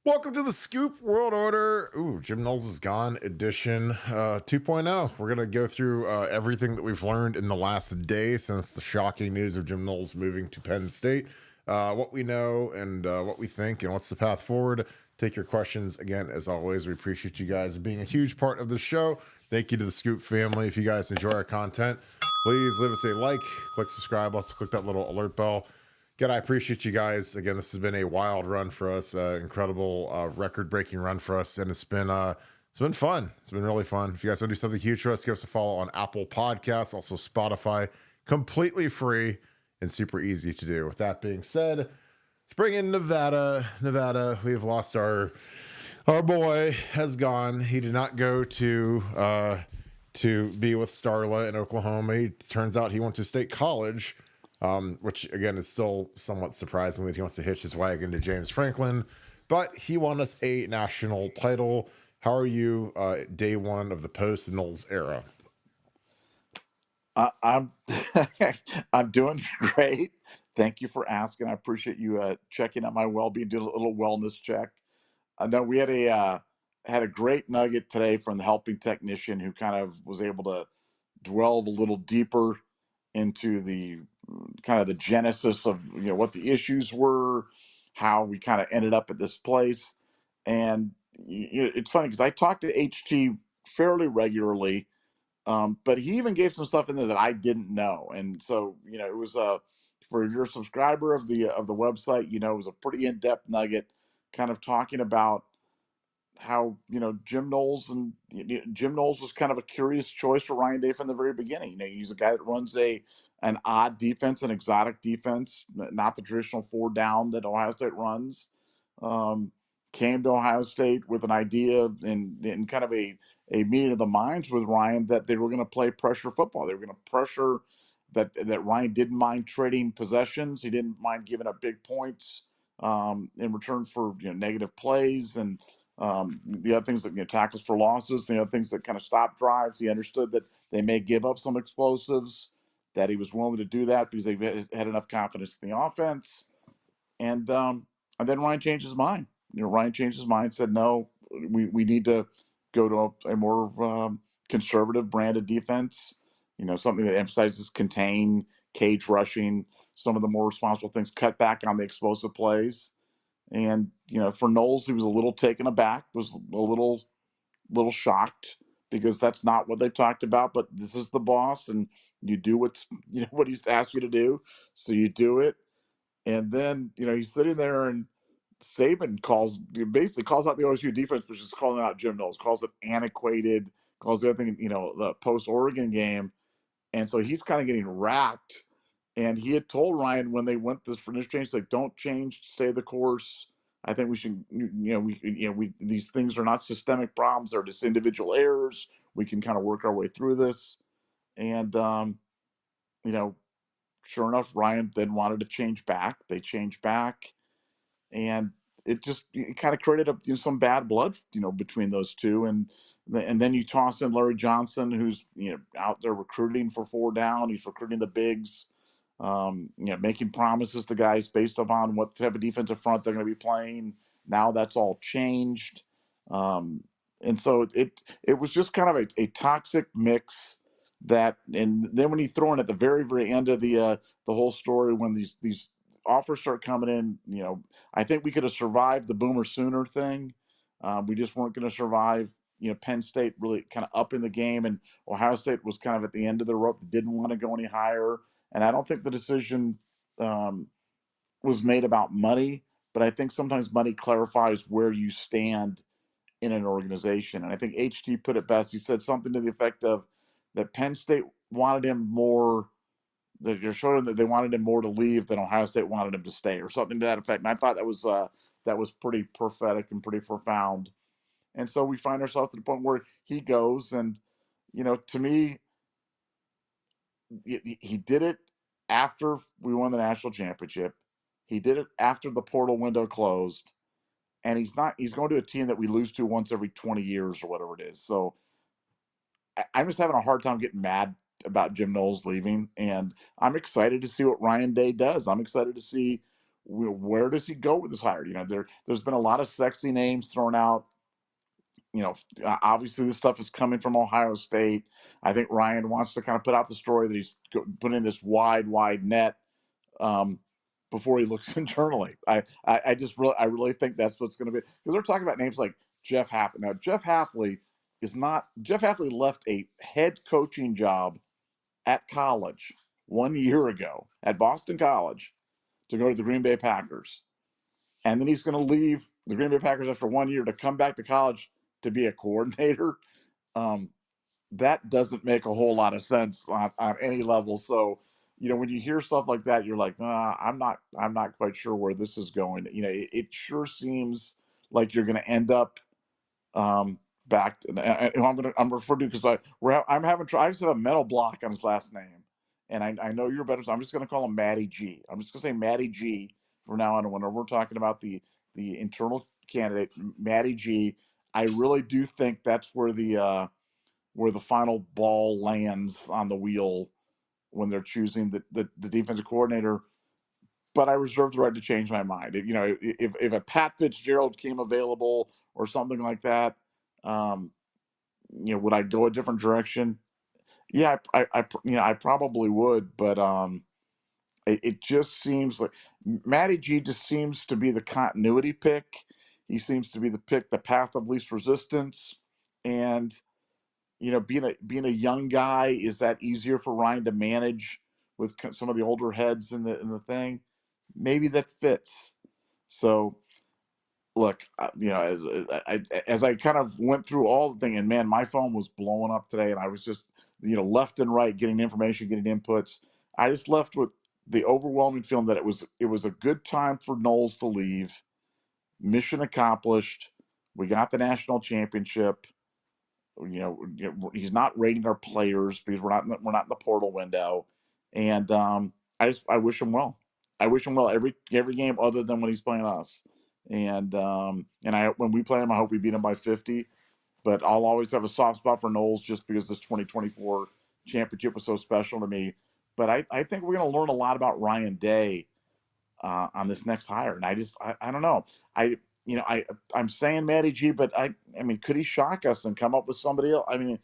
Welcome to the Scoop World Order. Ooh, Jim Knowles is gone edition 2.0. We're going to go through everything that we've learned in the last day since the shocking news of Jim Knowles moving to Penn State, what we know and what we think and what's the path forward. Take your questions. Again, as always, we appreciate you guys being a huge part of the show. Thank you to the Scoop family. If you guys enjoy our content, please leave us a like, click subscribe, also click that little alert bell. Again, I appreciate you guys. Again, this has been a wild run for us, incredible record-breaking run for us, and it's been fun. It's been really fun. If you guys want to do something huge for us, give us a follow on Apple Podcasts, also Spotify, completely free and super easy to do. With that being said, let's bring in Nevada. Nevada, we have lost our boy has gone. He did not go to be with Starla in Oklahoma. It turns out he went to State College. Which again is still somewhat surprising that he wants to hitch his wagon to James Franklin, but he won us a national title. How are you day one of the post Knowles era? I'm I'm doing great. Thank you for asking. I appreciate you checking out my well-being, doing a little wellness check. I know we had a great nugget today from the helping technician who kind of was able to delve a little deeper into the kind of the genesis of what the issues were, how we kind of ended up at this place. And it's funny because I talk to HT fairly regularly, but he even gave some stuff in there that I didn't know. And so it was for your subscriber of the website, it was a pretty in-depth nugget kind of talking about how Jim Knowles Jim Knowles was kind of a curious choice for Ryan Day from the very beginning. He's a guy that runs an odd defense, an exotic defense, not the traditional four down that Ohio State runs. Um, Came to Ohio State with an idea and kind of a meeting of the minds with Ryan that they were going to play pressure football. They were going to pressure that Ryan didn't mind trading possessions. He didn't mind giving up big points in return for negative plays and the other things that tackles for losses, the other things that kind of stop drives. He understood that they may give up some explosives, that he was willing to do that because they had enough confidence in the offense. And then Ryan changed his mind. Ryan changed his mind, said, no, we need to go to a more conservative branded defense, something that emphasizes contain, cage rushing, some of the more responsible things, cut back on the explosive plays. And for Knowles, he was a little taken aback, was a little shocked because that's not what they talked about. But this is the boss, and you do what he's asked you to do, so you do it. And then he's sitting there, and Saban basically calls out the OSU defense, which is calling out Jim Knowles, calls it antiquated, calls the other thing, the post Oregon game, and so he's kind of getting racked. And he had told Ryan when they went this for this change, like, don't change, stay the course. I think we should, these things are not systemic problems; they're just individual errors. We can kind of work our way through this. And you know, sure enough, Ryan then wanted to change back. They changed back, and it kind of created some bad blood, between those two. And then you toss in Larry Johnson, who's out there recruiting for four down. He's recruiting the bigs, making promises to guys based upon what type of defensive front they're going to be playing. Now that's all changed, and so it was just kind of a toxic mix. And then when you throw in at the very very end of the whole story, when these offers start coming in, I think we could have survived the Boomer Sooner thing. We just weren't going to survive. Penn State really kind of up in the game, and Ohio State was kind of at the end of the rope. Didn't want to go any higher. And I don't think the decision was made about money, but I think sometimes money clarifies where you stand in an organization. And I think HT put it best. He said something to the effect of that Penn State wanted him more, that you're showing that they wanted him more to leave than Ohio State wanted him to stay, or something to that effect. And I thought that was pretty prophetic and pretty profound. And so we find ourselves at the point where he goes, and to me, he did it after we won the national championship. He did it after the portal window closed, and he's going to a team that we lose to once every 20 years or whatever it is. So I'm just having a hard time getting mad about Jim Knowles leaving, and I'm excited to see what Ryan Day does. I'm excited to see where does he go with this hire? There's been a lot of sexy names thrown out. Obviously this stuff is coming from Ohio State. I think Ryan wants to kind of put out the story that he's putting this wide net um, before he looks internally. I really think that's what's going to be, because they're talking about names like Jeff Hafley. Now Jeff Hafley left a head coaching job at college 1 year ago at Boston College to go to the Green Bay Packers. And then he's going to leave the Green Bay Packers after 1 year to come back to college to be a coordinator. Um, that doesn't make a whole lot of sense on any level. So, when you hear stuff like that, you're like, I'm not quite sure where this is going. It sure seems like you're going to end up back. I'm referring to because I'm having I just have a mental block on his last name, and I know you're better, so I'm just going to call him Matty G. I'm just going to say Matty G from now on. Whenever we're talking about the internal candidate, Matty G, I really do think that's where the final ball lands on the wheel when they're choosing the defensive coordinator. But I reserve the right to change my mind. If a Pat Fitzgerald came available or something like that, would I go a different direction? Yeah, I probably would. But it just seems like Matty G just seems to be the continuity pick. He seems to be the path of least resistance, and being a young guy, is that easier for Ryan to manage with some of the older heads in the thing? Maybe that fits. So, look, as I kind of went through all the thing, and man, my phone was blowing up today, and I was just left and right getting information, getting inputs. I just left with the overwhelming feeling that it was a good time for Knowles to leave. Mission accomplished. We got the national championship. He's not rating our players because we're not in the portal window, and I wish him well. I wish him well every game other than when he's playing us. And when we play him, I hope we beat him by 50. But I'll always have a soft spot for Knowles just because this 2024 championship was so special to me. But I think we're going to learn a lot about Ryan Day on this next hire, and I don't know. I'm saying Matty G, but I mean, could he shock us and come up with somebody else? I mean,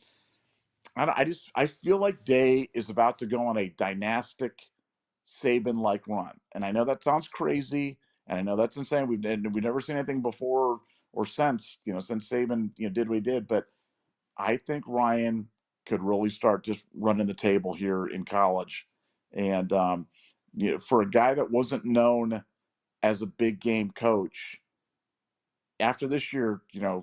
I feel like Day is about to go on a dynastic Saban-like run, and I know that sounds crazy, and I know that's insane. We've never seen anything before or since since Saban did what he did, but I think Ryan could really start just running the table here in college, and for a guy that wasn't known as a big game coach, after this year,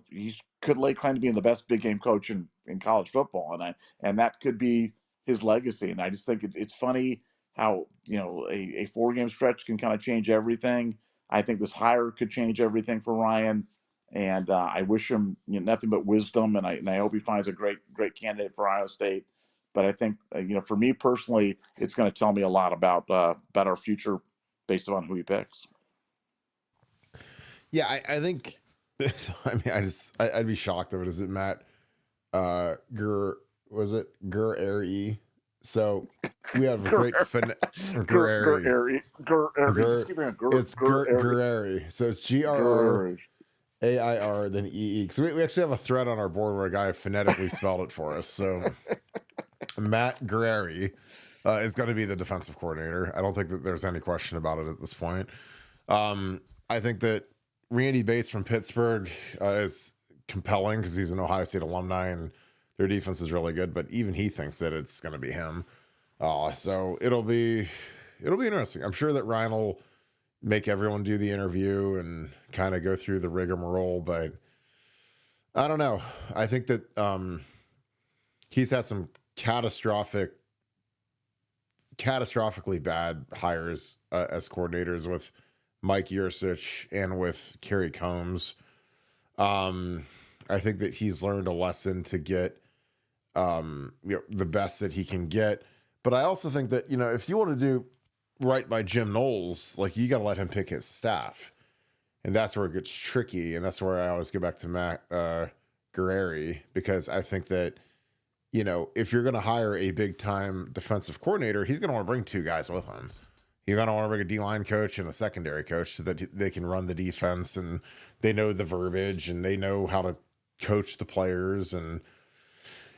he could lay claim to being the best big game coach in college football, and that could be his legacy. And I just think it's funny how a 4-game stretch can kind of change everything. I think this hire could change everything for Ryan, and I wish him nothing but wisdom, and I hope he finds a great candidate for Ohio State. But I think for me personally, it's going to tell me a lot about our future based on who he picks. Yeah, I think. I mean, I'd be shocked if it isn't Matt Gurary. So we have a great Gurary. It's Gurary. So it's GRRAIR then EE. So we actually have a thread on our board where a guy phonetically spelled it for us. So Matt Gurary is going to be the defensive coordinator. I don't think that there's any question about it at this point. I think that Randy Bates from Pittsburgh is compelling because he's an Ohio State alumni and their defense is really good, but even he thinks that it's going to be him. So it'll be interesting. I'm sure that Ryan will make everyone do the interview and kind of go through the rigmarole, but I don't know. I think that he's had some catastrophically bad hires as coordinators with Mike Yursich and with Kerry Combs. I think that he's learned a lesson to get the best that he can get. But I also think that, if you want to do right by Jim Knowles, like, you got to let him pick his staff. And that's where it gets tricky. And that's where I always go back to Matt Gurary, because I think that, if you're going to hire a big time defensive coordinator, he's going to want to bring 2 guys with him. You gotta want to bring a D-line coach and a secondary coach so that they can run the defense and they know the verbiage and they know how to coach the players. And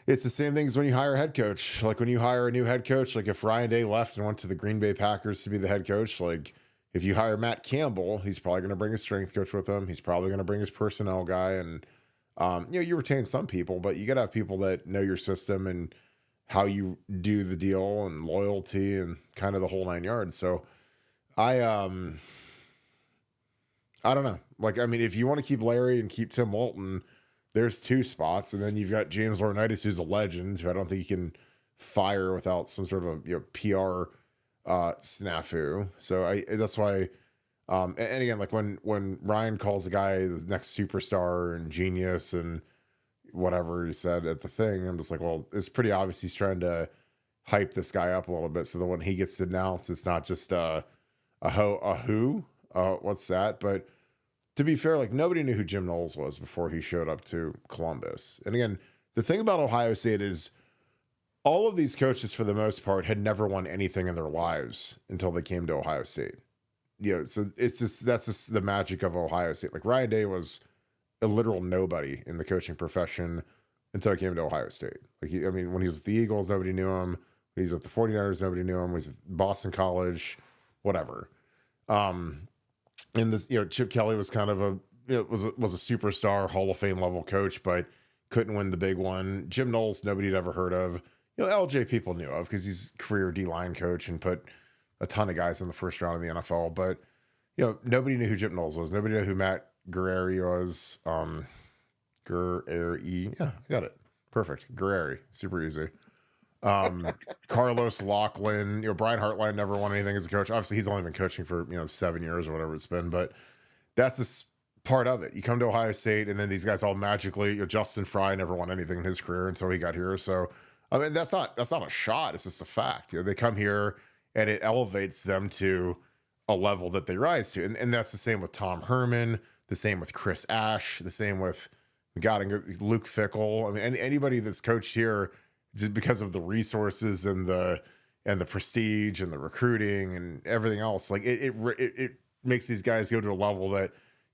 it's the same thing as when you hire a head coach. Like when you hire a new head coach, like if Ryan Day left and went to the Green Bay Packers to be the head coach, like if you hire Matt Campbell, he's probably going to bring his strength coach with him. He's probably going to bring his personnel guy. And, you retain some people, but you got to have people that know your system and how you do the deal and loyalty and kind of the whole 9 yards. So I don't know. Like, I mean, if you want to keep Larry and keep Tim Walton, there's 2 spots. And then you've got James Laurinaitis, who's a legend, who I don't think you can fire without some sort of PR snafu. So that's why, and again, like when Ryan calls a guy the next superstar and genius and whatever he said at the thing, I'm just like, well, it's pretty obvious he's trying to hype this guy up a little bit. So that when he gets announced, it's not just what's that? But to be fair, like nobody knew who Jim Knowles was before he showed up to Columbus. And again, the thing about Ohio State is all of these coaches, for the most part, had never won anything in their lives until they came to Ohio State. So that's just the magic of Ohio State. Like Ryan Day was a literal nobody in the coaching profession until he came to Ohio State. Like, when he was with the Eagles, nobody knew him. When he was with the 49ers, nobody knew him. When he was at Boston College, whatever. And this, Chip Kelly was kind of was a superstar, Hall of Fame level coach, but couldn't win the big one. Jim Knowles, nobody had ever heard of. LJ people knew of because he's career D-line coach and put a ton of guys in the first round of the NFL. But, nobody knew who Jim Knowles was. Nobody knew who Matt Guerrieri was. Guerrieri. Yeah, got it. Perfect. Guerrieri. Super easy. Carlos Loughlin. Brian Hartline never won anything as a coach. Obviously, he's only been coaching for, 7 years or whatever it's been. But that's just part of it. You come to Ohio State, and then these guys all magically, Justin Fry never won anything in his career until he got here. So, that's not a shot. It's just a fact. They come here, and it elevates them to a level that they rise to. And that's the same with Tom Herman, the same with Chris Ash, the same with Luke Fickell. Anybody that's coached here, just because of the resources and the prestige and the recruiting and everything else, like it makes these guys go to a level that,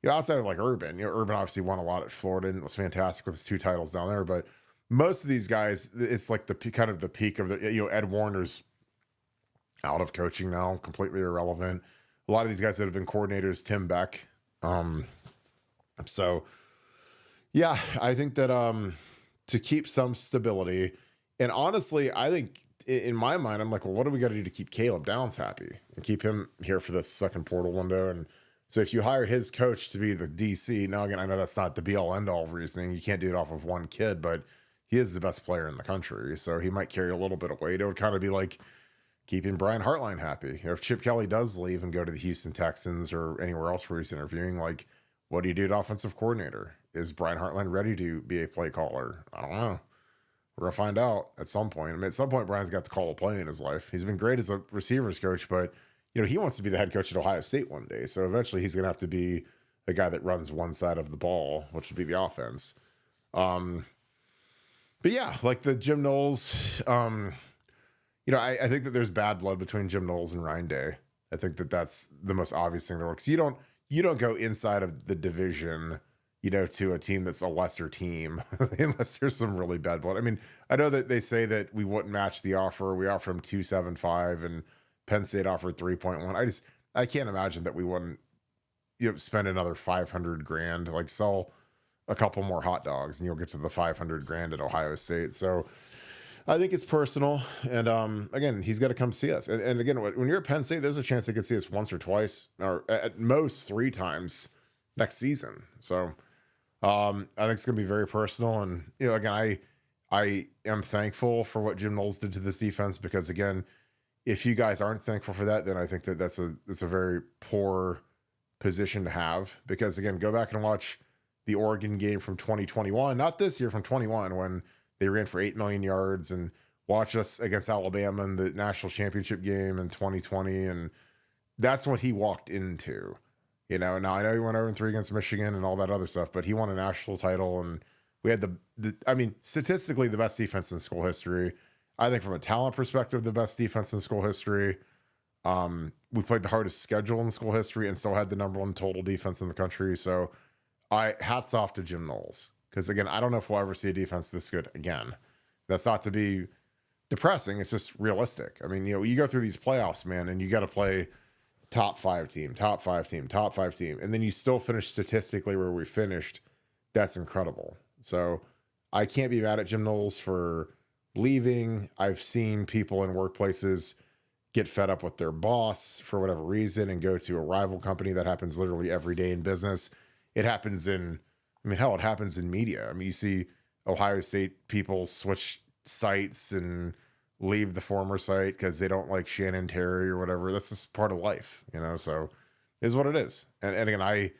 outside of like Urban, Urban obviously won a lot at Florida and was fantastic with his 2 titles down there, but most of these guys, it's like the kind of the peak of the, Ed Warner's out of coaching now, completely irrelevant. A lot of these guys that have been coordinators, Tim Beck. So yeah, I think that, to keep some stability, and honestly, I think in my mind, I'm like, well, what do we got to do to keep Caleb Downs happy and keep him here for this second portal window? And so if you hire his coach to be the DC, now again, I know that's not the be all end all reasoning. You can't do it off of one kid, but he is the best player in the country. So he might carry a little bit of weight. It would kind of be like keeping Brian Hartline happy. If Chip Kelly does leave and go to the Houston Texans or anywhere else where he's interviewing, like, what do you do to offensive coordinator? Is Brian Hartline ready to be a play caller? I don't know. We're going to find out at some point. At some point, Brian's got to call a play in his life. He's been great as a receivers coach, but, he wants to be the head coach at Ohio State one day. So eventually he's going to have to be a guy that runs one side of the ball, which would be the offense. But yeah, like the Jim Knowles, I think that there's bad blood between Jim Knowles and Ryan Day. I think that that's the most obvious thing that works. You don't go inside of the division, to a team that's a lesser team unless there's some really bad blood. I know that they say that we wouldn't match the offer. We offer him 2.75 and Penn State offered 3.1. I can't imagine that we wouldn't, spend another $500,000, like sell a couple more hot dogs and you'll get to the $500,000 at Ohio State. So I think it's personal. And again, he's got to come see us. And again, when you're at Penn State, there's a chance they could see us once or twice, or at most 3 times next season. So I think it's going to be very personal. And, again, I am thankful for what Jim Knowles did to this defense, because again, if you guys aren't thankful for that, then I think that that's a very poor position to have, because again, go back and watch the Oregon game from 2021, not this year, from 21, when they ran for 8 million yards, and watch us against Alabama in the national championship game in 2020. And that's what he walked into, now I know he went 0-3 against Michigan and all that other stuff, but he won a national title, and we had statistically the best defense in school history. I think from a talent perspective, the best defense in school history. We played the hardest schedule in school history and still had the number one total defense in the country. So hats off to Jim Knowles. Because again, I don't know if we'll ever see a defense this good again. That's not to be depressing. It's just realistic. I mean, you go through these playoffs, man, and you got to play top 5 team, top 5 team, top 5 team, and then you still finish statistically where we finished. That's incredible. So I can't be mad at Jim Knowles for leaving. I've seen people in workplaces get fed up with their boss for whatever reason and go to a rival company. That happens literally every day in business. It happens in, I mean, hell, it happens in media. I mean, you see Ohio State people switch sites and leave the former site because they don't like Shannon Terry or whatever. That's just part of life, so it is what it is. And again, I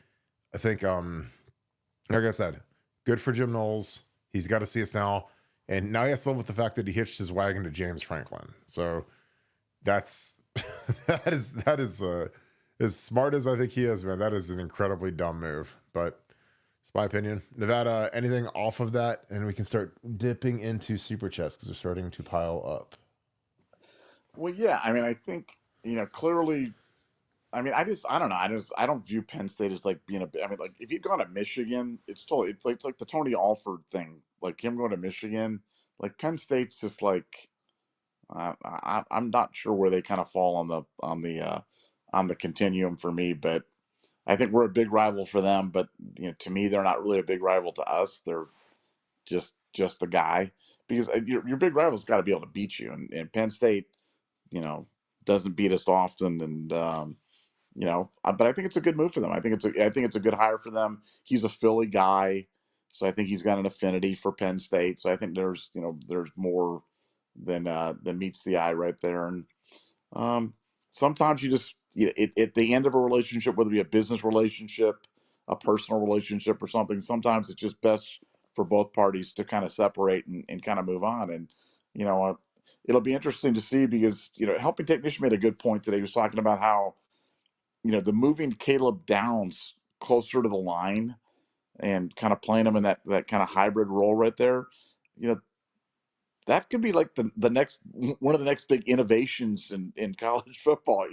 think, like I said, good for Jim Knowles. He's got to see us now. And now he has to live with the fact that he hitched his wagon to James Franklin. So that's, that is as smart as I think he is, man. That is an incredibly dumb move, but it's my opinion. Nevada, anything off of that? And we can start dipping into super chats because they're starting to pile up. Well, yeah. I mean, I think, clearly, I mean, I don't know. I don't view Penn State as like being I mean, like if you'd gone to Michigan, it's like the Tony Alford thing, like him going to Michigan. Like Penn State's just like, I'm not sure where they kind of fall on the continuum for me, but I think we're a big rival for them. But to me, they're not really a big rival to us. They're just a guy, because your big rival's got to be able to beat you, and Penn State, doesn't beat us often, and but I think it's a good move for them. I think it's a good hire for them. He's a Philly guy, so I think he's got an affinity for Penn State. So I think there's more than meets the eye right there. And sometimes you just at the end of a relationship, whether it be a business relationship, a personal relationship, or something, sometimes it's just best for both parties to kind of separate and kind of move on. And it'll be interesting to see, because Helping Technician made a good point today. He was talking about how the moving Caleb Downs closer to the line and kind of playing him in that kind of hybrid role right there, that could be like the next one of the next big innovations in college football.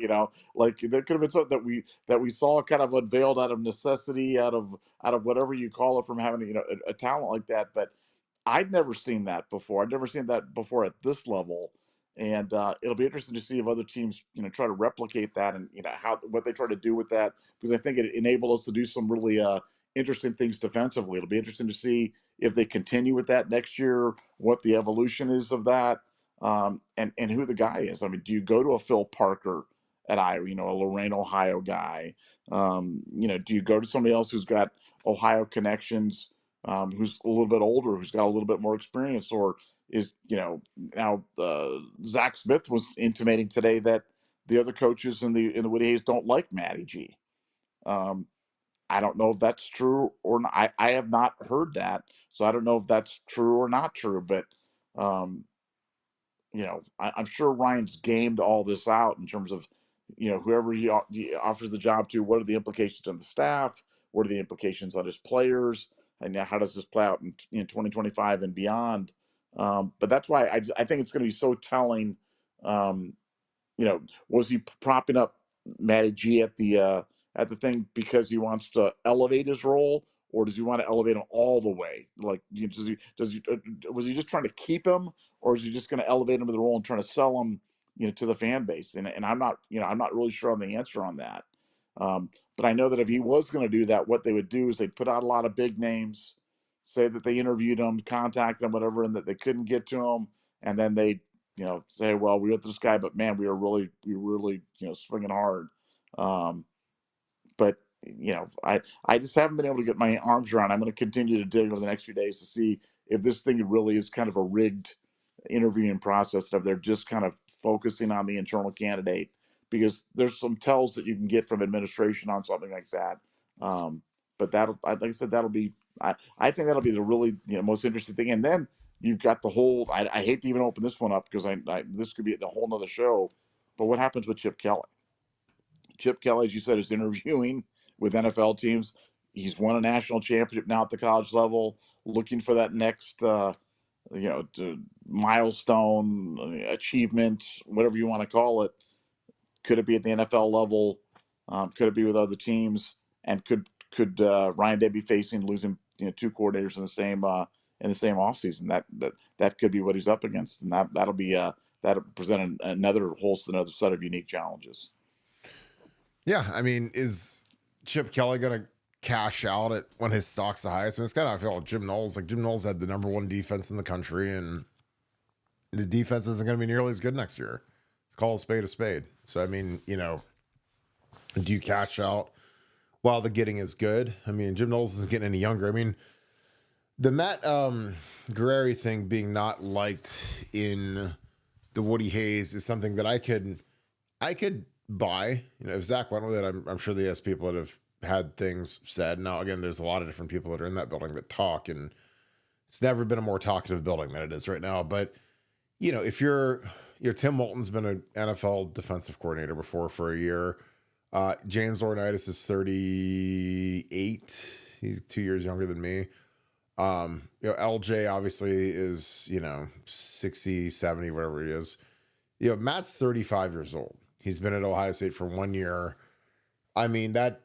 Like there could have been something that we saw kind of unveiled out of necessity, out of whatever you call it, from having a talent like that. But I'd never seen that before. I'd never seen that before at this level, and it'll be interesting to see if other teams, try to replicate that, and what they try to do with that, because I think it enabled us to do some really interesting things defensively. It'll be interesting to see if they continue with that next year, what the evolution is of that, and who the guy is. I mean, do you go to a Phil Parker at Iowa, a Lorain, Ohio guy? Do you go to somebody else who's got Ohio connections? Who's a little bit older, who's got a little bit more experience, or is now Zach Smith was intimating today that the other coaches in the Woody Hayes don't like Matty G. I don't know if that's true or not. I have not heard that, so I don't know if that's true or not true. But I'm sure Ryan's gamed all this out in terms of whoever he offers the job to. What are the implications on the staff? What are the implications on his players? And how does this play out in 2025 and beyond? But that's why I think it's going to be so telling. Was he propping up Matty G at the thing because he wants to elevate his role, or does he want to elevate him all the way? Like, was he just trying to keep him, or is he just going to elevate him to the role and trying to sell him, to the fan base? And I'm not really sure on the answer on that. But I know that if he was going to do that, what they would do is they'd put out a lot of big names, say that they interviewed him, contact him, whatever, and that they couldn't get to him, and then they say, well, we went to this guy, but man, we really swinging hard. But I just haven't been able to get my arms around. I'm going to continue to dig over the next few days to see if this thing really is kind of a rigged interviewing process, that they're just kind of focusing on the internal candidate, because there's some tells that you can get from administration on something like that. But like I said, I think that'll be the really most interesting thing. And then you've got the whole. I hate to even open this one up, because this could be a whole nother show. But what happens with Chip Kelly? Chip Kelly, as you said, is interviewing with NFL teams. He's won a national championship now at the college level, looking for that next milestone, achievement, whatever you want to call it. Could it be at the NFL level? Could it be with other teams? And could Ryan Day be facing losing two coordinators in the same offseason? That could be what he's up against, and that'll present another set of unique challenges. Yeah, I mean, is Chip Kelly going to cash out at when his stock's the highest? I mean, it's kind of, I feel like Jim Knowles. Like, Jim Knowles had the number one defense in the country, and the defense isn't going to be nearly as good next year. It's called a spade a spade. So, I mean, do you cash out while the getting is good? I mean, Jim Knowles isn't getting any younger. I mean, the Matt Guerrieri thing being not liked in the Woody Hayes is something that I could buy. If Zach went with it, I'm sure he has people that have had things said. Now, again, there's a lot of different people that are in that building that talk, and it's never been a more talkative building than it is right now. But, if you're Tim Moulton's been an NFL defensive coordinator before for a year. James Laurinaitis is 38. He's 2 years younger than me. LJ obviously is, 60, 70, whatever he is. Matt's 35 years old. He's been at Ohio State for 1 year. I mean, that,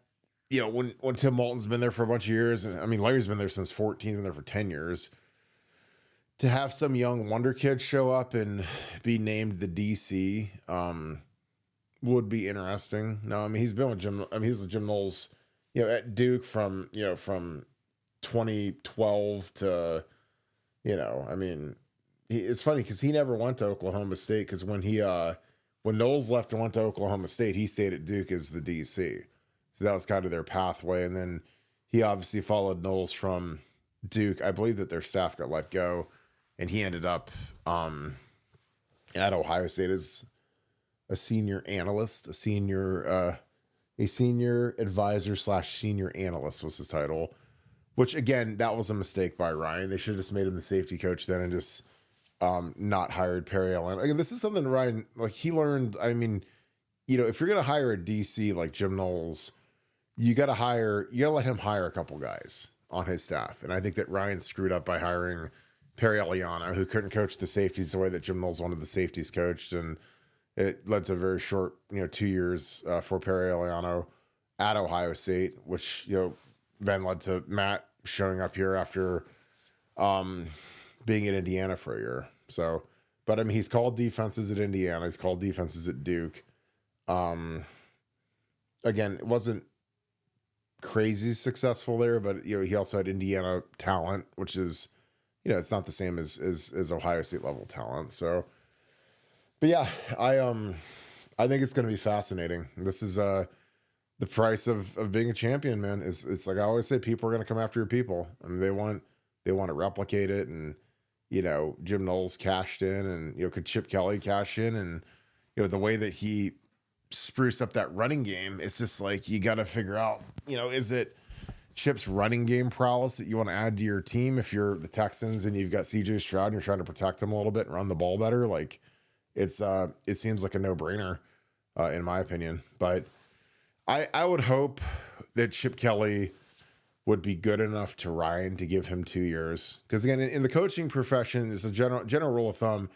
when Tim Moulton's been there for a bunch of years, and I mean, Larry's been there since 14, been there for 10 years. To have some young wonder kid show up and be named the DC would be interesting. No, I mean, he's been with Jim. I mean, he's with Jim Knowles, at Duke from 2012 to, I mean, it's funny because he never went to Oklahoma State, because when Knowles left and went to Oklahoma State, he stayed at Duke as the DC. So that was kind of their pathway. And then he obviously followed Knowles from Duke. I believe that their staff got let go, and he ended up at Ohio State as a senior analyst, a senior advisor / senior analyst was his title, which, again, that was a mistake by Ryan. They should have just made him the safety coach then and just not hired Perry Allen. Again, this is something Ryan, like, he learned. I mean, if you're going to hire a DC like Jim Knowles, you got to let him hire a couple guys on his staff. And I think that Ryan screwed up by hiring Perry Eliano, who couldn't coach the safeties the way that Jim Knowles wanted the safeties coached. And it led to a very short, 2 years for Perry Eliano at Ohio State, which, then led to Matt showing up here after being in Indiana for a year. So, but I mean, he's called defenses at Indiana. He's called defenses at Duke. Again, it wasn't crazy successful there, but he also had Indiana talent, which is, it's not the same as Ohio State level talent. So, but yeah, I think it's going to be fascinating. This is the price of being a champion, man. It's like I always say, people are going to come after your people. I mean, they want to replicate it, and Jim Knowles cashed in, and could Chip Kelly cash in, and the way that he spruce up that running game, it's just like you got to figure out, is it Chip's running game prowess that you want to add to your team if you're the Texans and you've got CJ Stroud and you're trying to protect him a little bit and run the ball better? Like, it seems like a no-brainer in my opinion. But I would hope that Chip Kelly would be good enough to Ryan to give him 2 years, because again, in the coaching profession, it's a general rule of thumb,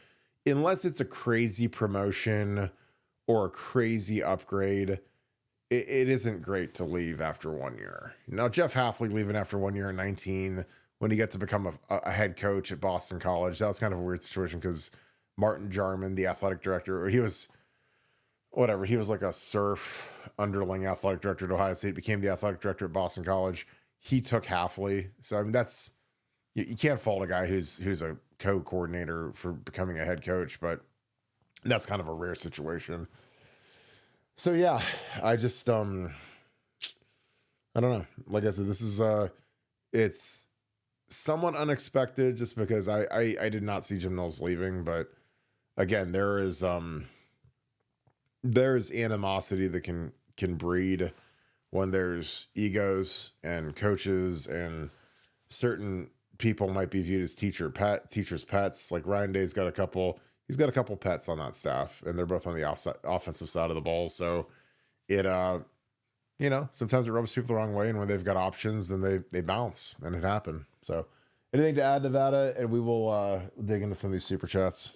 unless it's a crazy promotion or a crazy upgrade, it isn't great to leave after 1 year. Now, Jeff Hafley leaving after 1 year in 19, when he got to become a head coach at Boston College, that was kind of a weird situation, because Martin Jarman, the athletic director, he was like a surf underling athletic director at Ohio State, became the athletic director at Boston College. He took Hafley. So, I mean, that's, you can't fault a guy who's a co-coordinator for becoming a head coach, but that's kind of a rare situation. So yeah, I just, I don't know. Like I said, this is, it's somewhat unexpected just because I did not see Jim Knowles leaving, but again, there's animosity that can breed when there's egos and coaches, and certain people might be viewed as teachers' pets. Like Ryan Day's got a couple pets on that staff, and they're both on the offensive side of the ball. So it, sometimes it rubs people the wrong way, and when they've got options, then they bounce, and it happened. So anything to add, Nevada, and we will dig into some of these super chats.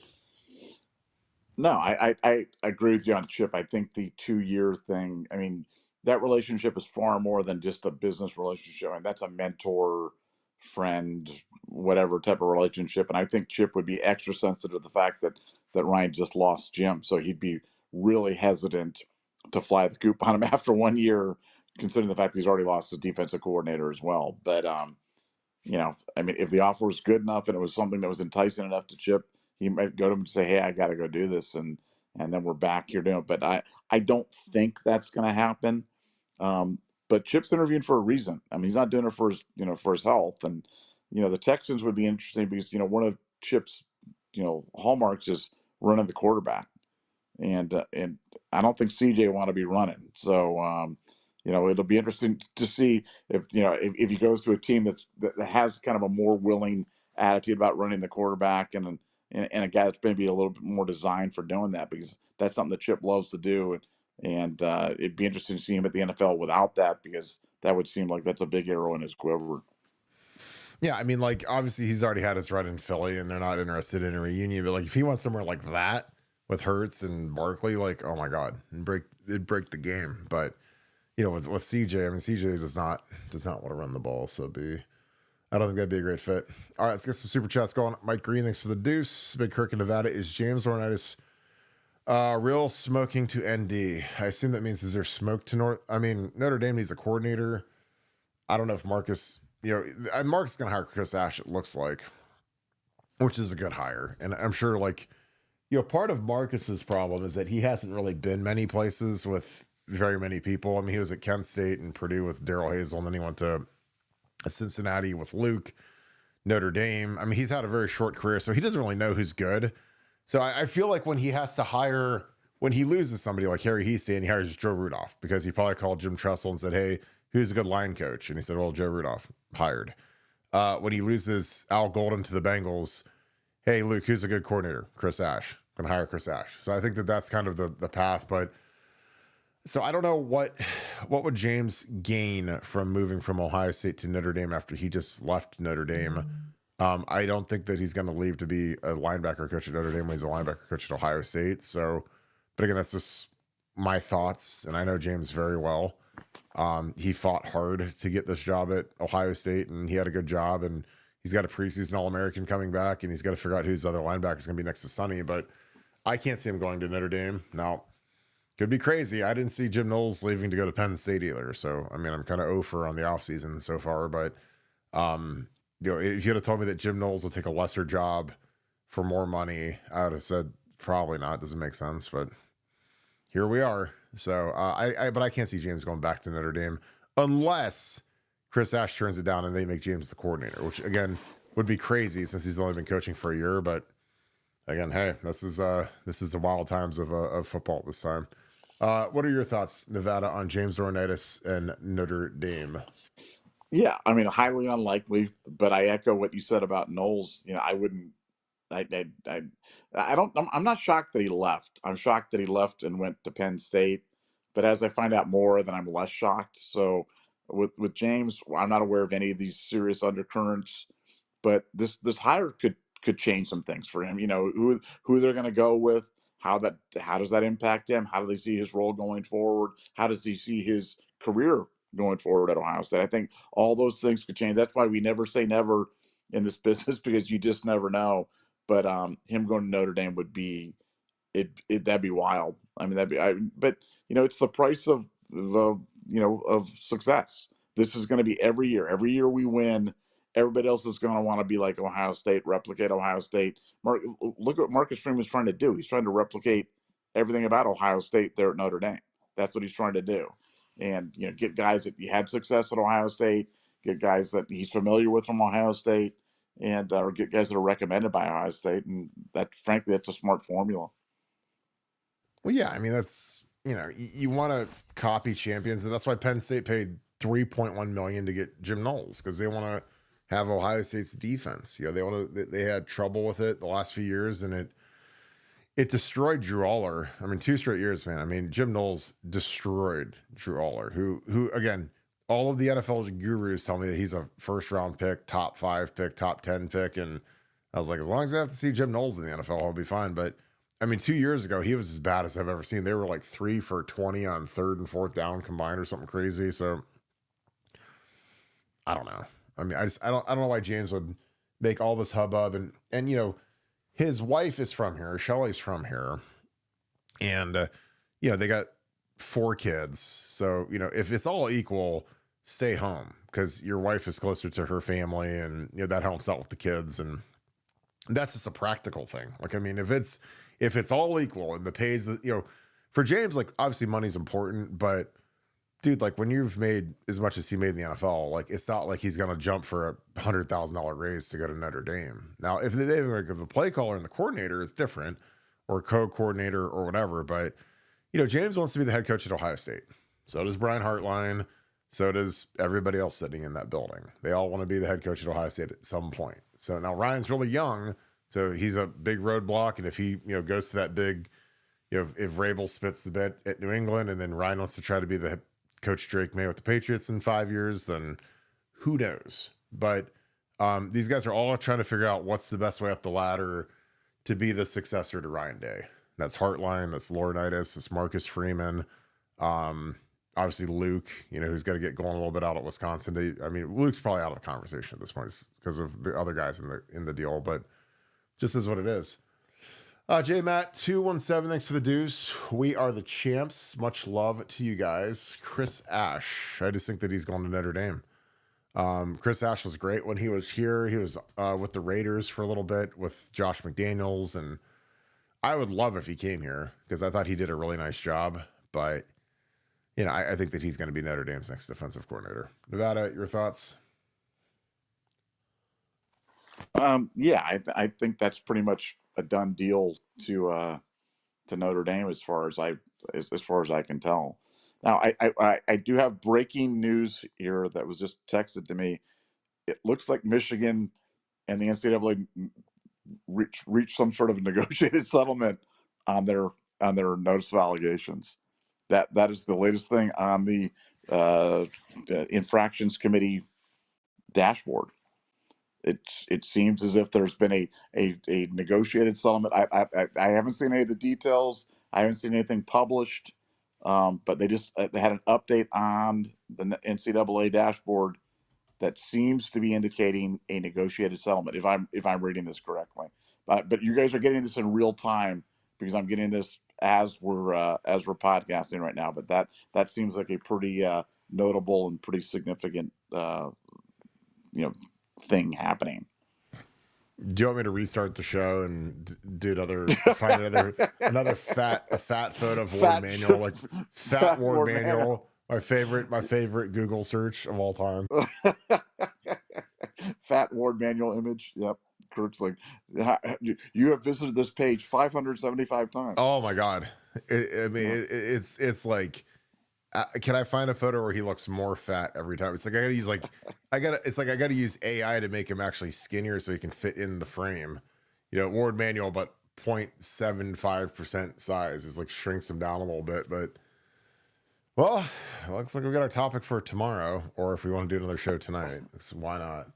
No, I agree with you on Chip. I think the 2 year thing, I mean, that relationship is far more than just a business relationship. And that's a mentor, friend, whatever type of relationship. And I think Chip would be extra sensitive to the fact that Ryan just lost Jim. So he'd be really hesitant to fly the coop on him after 1 year, considering the fact that he's already lost his defensive coordinator as well. But I mean, if the offer was good enough and it was something that was enticing enough to Chip, he might go to him and say, "Hey, I got to go do this," and then we're back here doing it. But I don't think that's going to happen. But Chip's interviewing for a reason. I mean, he's not doing it for his health. And the Texans would be interesting because one of Chip's hallmarks is running the quarterback, and I don't think CJ want to be running. So it'll be interesting to see if he goes to a team that has kind of a more willing attitude about running the quarterback and a guy that's maybe a little bit more designed for doing that, because that's something that Chip loves to do. And it'd be interesting to see him at the NFL without that, because that would seem like that's a big arrow in his quiver. Yeah, I mean, like, obviously he's already had his run in Philly and they're not interested in a reunion, but like if he went somewhere like that with Hurts and Barkley, like, oh my God, it'd break the game. But with CJ, I mean, CJ does not want to run the ball, so I don't think that'd be a great fit. All right, let's get some super chats going. Mike Greene, thanks for the deuce. Big Kirk in Nevada. Is James Laurinaitis real smoking to ND? I assume that means is there smoke to North? I mean, Notre Dame needs a coordinator. I don't know if Marcus, Marcus is going to hire Chris Ash, it looks like, which is a good hire. And I'm sure, like, part of Marcus's problem is that he hasn't really been many places with very many people. I mean, he was at Kent State and Purdue with Daryl Hazel, and then he went to Cincinnati with Luke, Notre Dame. I mean, he's had a very short career, so he doesn't really know who's good. So I feel like when he has to hire, when he loses somebody like Harry Heasty and he hires Joe Rudolph, because he probably called Jim Tressel and said, "Hey, who's a good line coach?" And he said, "Well, Joe Rudolph." Hired. When he loses Al Golden to the Bengals, "Hey, Luke, who's a good coordinator?" Chris Ash. Gonna hire Chris Ash. So I think that's kind of the path. But so I don't know what would James gain from moving from Ohio State to Notre Dame after he just left Notre Dame. I don't think that he's going to leave to be a linebacker coach at Notre Dame when he's a linebacker coach at Ohio State. So, but again, that's just my thoughts, and I know James very well. He fought hard to get this job at Ohio State, and he had a good job, and he's got a preseason All-American coming back, and he's got to figure out who's other linebacker is going to be next to Sonny. But I can't see him going to Notre Dame. Now, could be crazy. I didn't see Jim Knowles leaving to go to Penn State either. So, I mean, I'm kind of over on the offseason so far. But, if you had told me that Jim Knowles will take a lesser job for more money, I would have said probably not. Doesn't make sense. But here we are. So, but I can't see James going back to Notre Dame unless Chris Ash turns it down and they make James the coordinator, which, again, would be crazy since he's only been coaching for a year. But again, hey, this is the wild times of football this time. What are your thoughts, Nevada, on James Laurinaitis and Notre Dame? Yeah, I mean, highly unlikely, but I echo what you said about Knowles. I wouldn't. I don't. I'm not shocked that he left. I'm shocked that he left and went to Penn State. But as I find out more, then I'm less shocked. So with James, I'm not aware of any of these serious undercurrents. But this hire could change some things for him. Who they're going to go with. How does that impact him? How do they see his role going forward? How does he see his career going forward at Ohio State? I think all those things could change. That's why we never say never in this business, because you just never know. But him going to Notre Dame would be that'd be wild. I mean, but it's the price of success. This is going to be every year. Every year we win, everybody else is going to want to be like Ohio State, replicate Ohio State. Look what Marcus Freeman's trying to do. He's trying to replicate everything about Ohio State there at Notre Dame. That's what he's trying to do. And, get guys that had success at Ohio State, get guys that he's familiar with from Ohio State, and or get guys that are recommended by Ohio State. And frankly, that's a smart formula. Well, yeah, I mean, that's, you want to copy champions, and that's why Penn State paid $3.1 million to get Jim Knowles, because they want to have Ohio State's defense. They had trouble with it the last few years, and it destroyed Drew Aller. I mean, 2 straight years, man. I mean, Jim Knowles destroyed Drew Aller, who again, all of the NFL gurus tell me that he's a first-round pick, top 5 pick, top 10 pick, and I was like, as long as I have to see Jim Knowles in the NFL, I'll be fine. But I mean, 2 years ago, he was as bad as I've ever seen. They were like 3 for 20 on 3rd and 4th down combined or something crazy. So I don't know. I mean, I don't know why James would make all this hubbub, and his wife is from here. Shelly's from here, and they got 4 kids. So if it's all equal, stay home because your wife is closer to her family, and that helps out with the kids, and that's just a practical thing. Like, I mean, if it's all equal and the pays, for James, like obviously money's important, but dude, like when you've made as much as he made in the NFL, like it's not like he's gonna jump for $100,000 raise to go to Notre Dame. Now, if they like the play caller and the coordinator is different, or co-coordinator or whatever, but James wants to be the head coach at Ohio State. So does Brian Hartline. So does everybody else sitting in that building. They all want to be the head coach at Ohio State at some point. So now Ryan's really young, so he's a big roadblock. And if he goes to that big, if Vrabel spits the bet at New England, and then Ryan wants to try to be the Coach Drake May with the Patriots in 5 years, then who knows? But these guys are all trying to figure out what's the best way up the ladder to be the successor to Ryan Day. That's Hartline, that's Laurinaitis, that's Marcus Freeman. Obviously Luke, who's got to get going a little bit out at Wisconsin. I mean, Luke's probably out of the conversation at this point because of the other guys in the deal, but just is what it is. J Matt 217, thanks for the deuce. We are the champs. Much love to you guys. Chris Ash, I just think that he's going to Notre Dame. Chris Ash was great when he was here. He was with the Raiders for a little bit with Josh McDaniels, and I would love if he came here because I thought he did a really nice job. But I think that he's going to be Notre Dame's next defensive coordinator. Nevada, your thoughts? Yeah, I think that's pretty much a done deal to Notre Dame as far as I can tell. Now, I do have breaking news here that was just texted to me. It looks like Michigan and the NCAA reached some sort of negotiated settlement on their notice of allegations. That is the latest thing on the infractions committee dashboard. It seems as if there's been a negotiated settlement. I haven't seen any of the details. I haven't seen anything published, but they had an update on the NCAA dashboard that seems to be indicating a negotiated settlement. If I'm reading this correctly, but you guys are getting this in real time because I'm getting this as we're podcasting right now. But that seems like a pretty notable and pretty significant thing happening. Do you want me to restart the show and find another fat photo of Ward Manuel, like fat Ward Manuel, my favorite Google search of all time. Fat Ward Manuel image. Yep. Kirk's like, you have visited this page 575 times. Oh my God. It's like, can I find a photo where he looks more fat every time? It's like I gotta use AI to make him actually skinnier so he can fit in the frame. Ward Manuel, but 0.75% size is like shrinks him down a little bit. But well, it looks like we got our topic for tomorrow, or if we want to do another show tonight, so why not?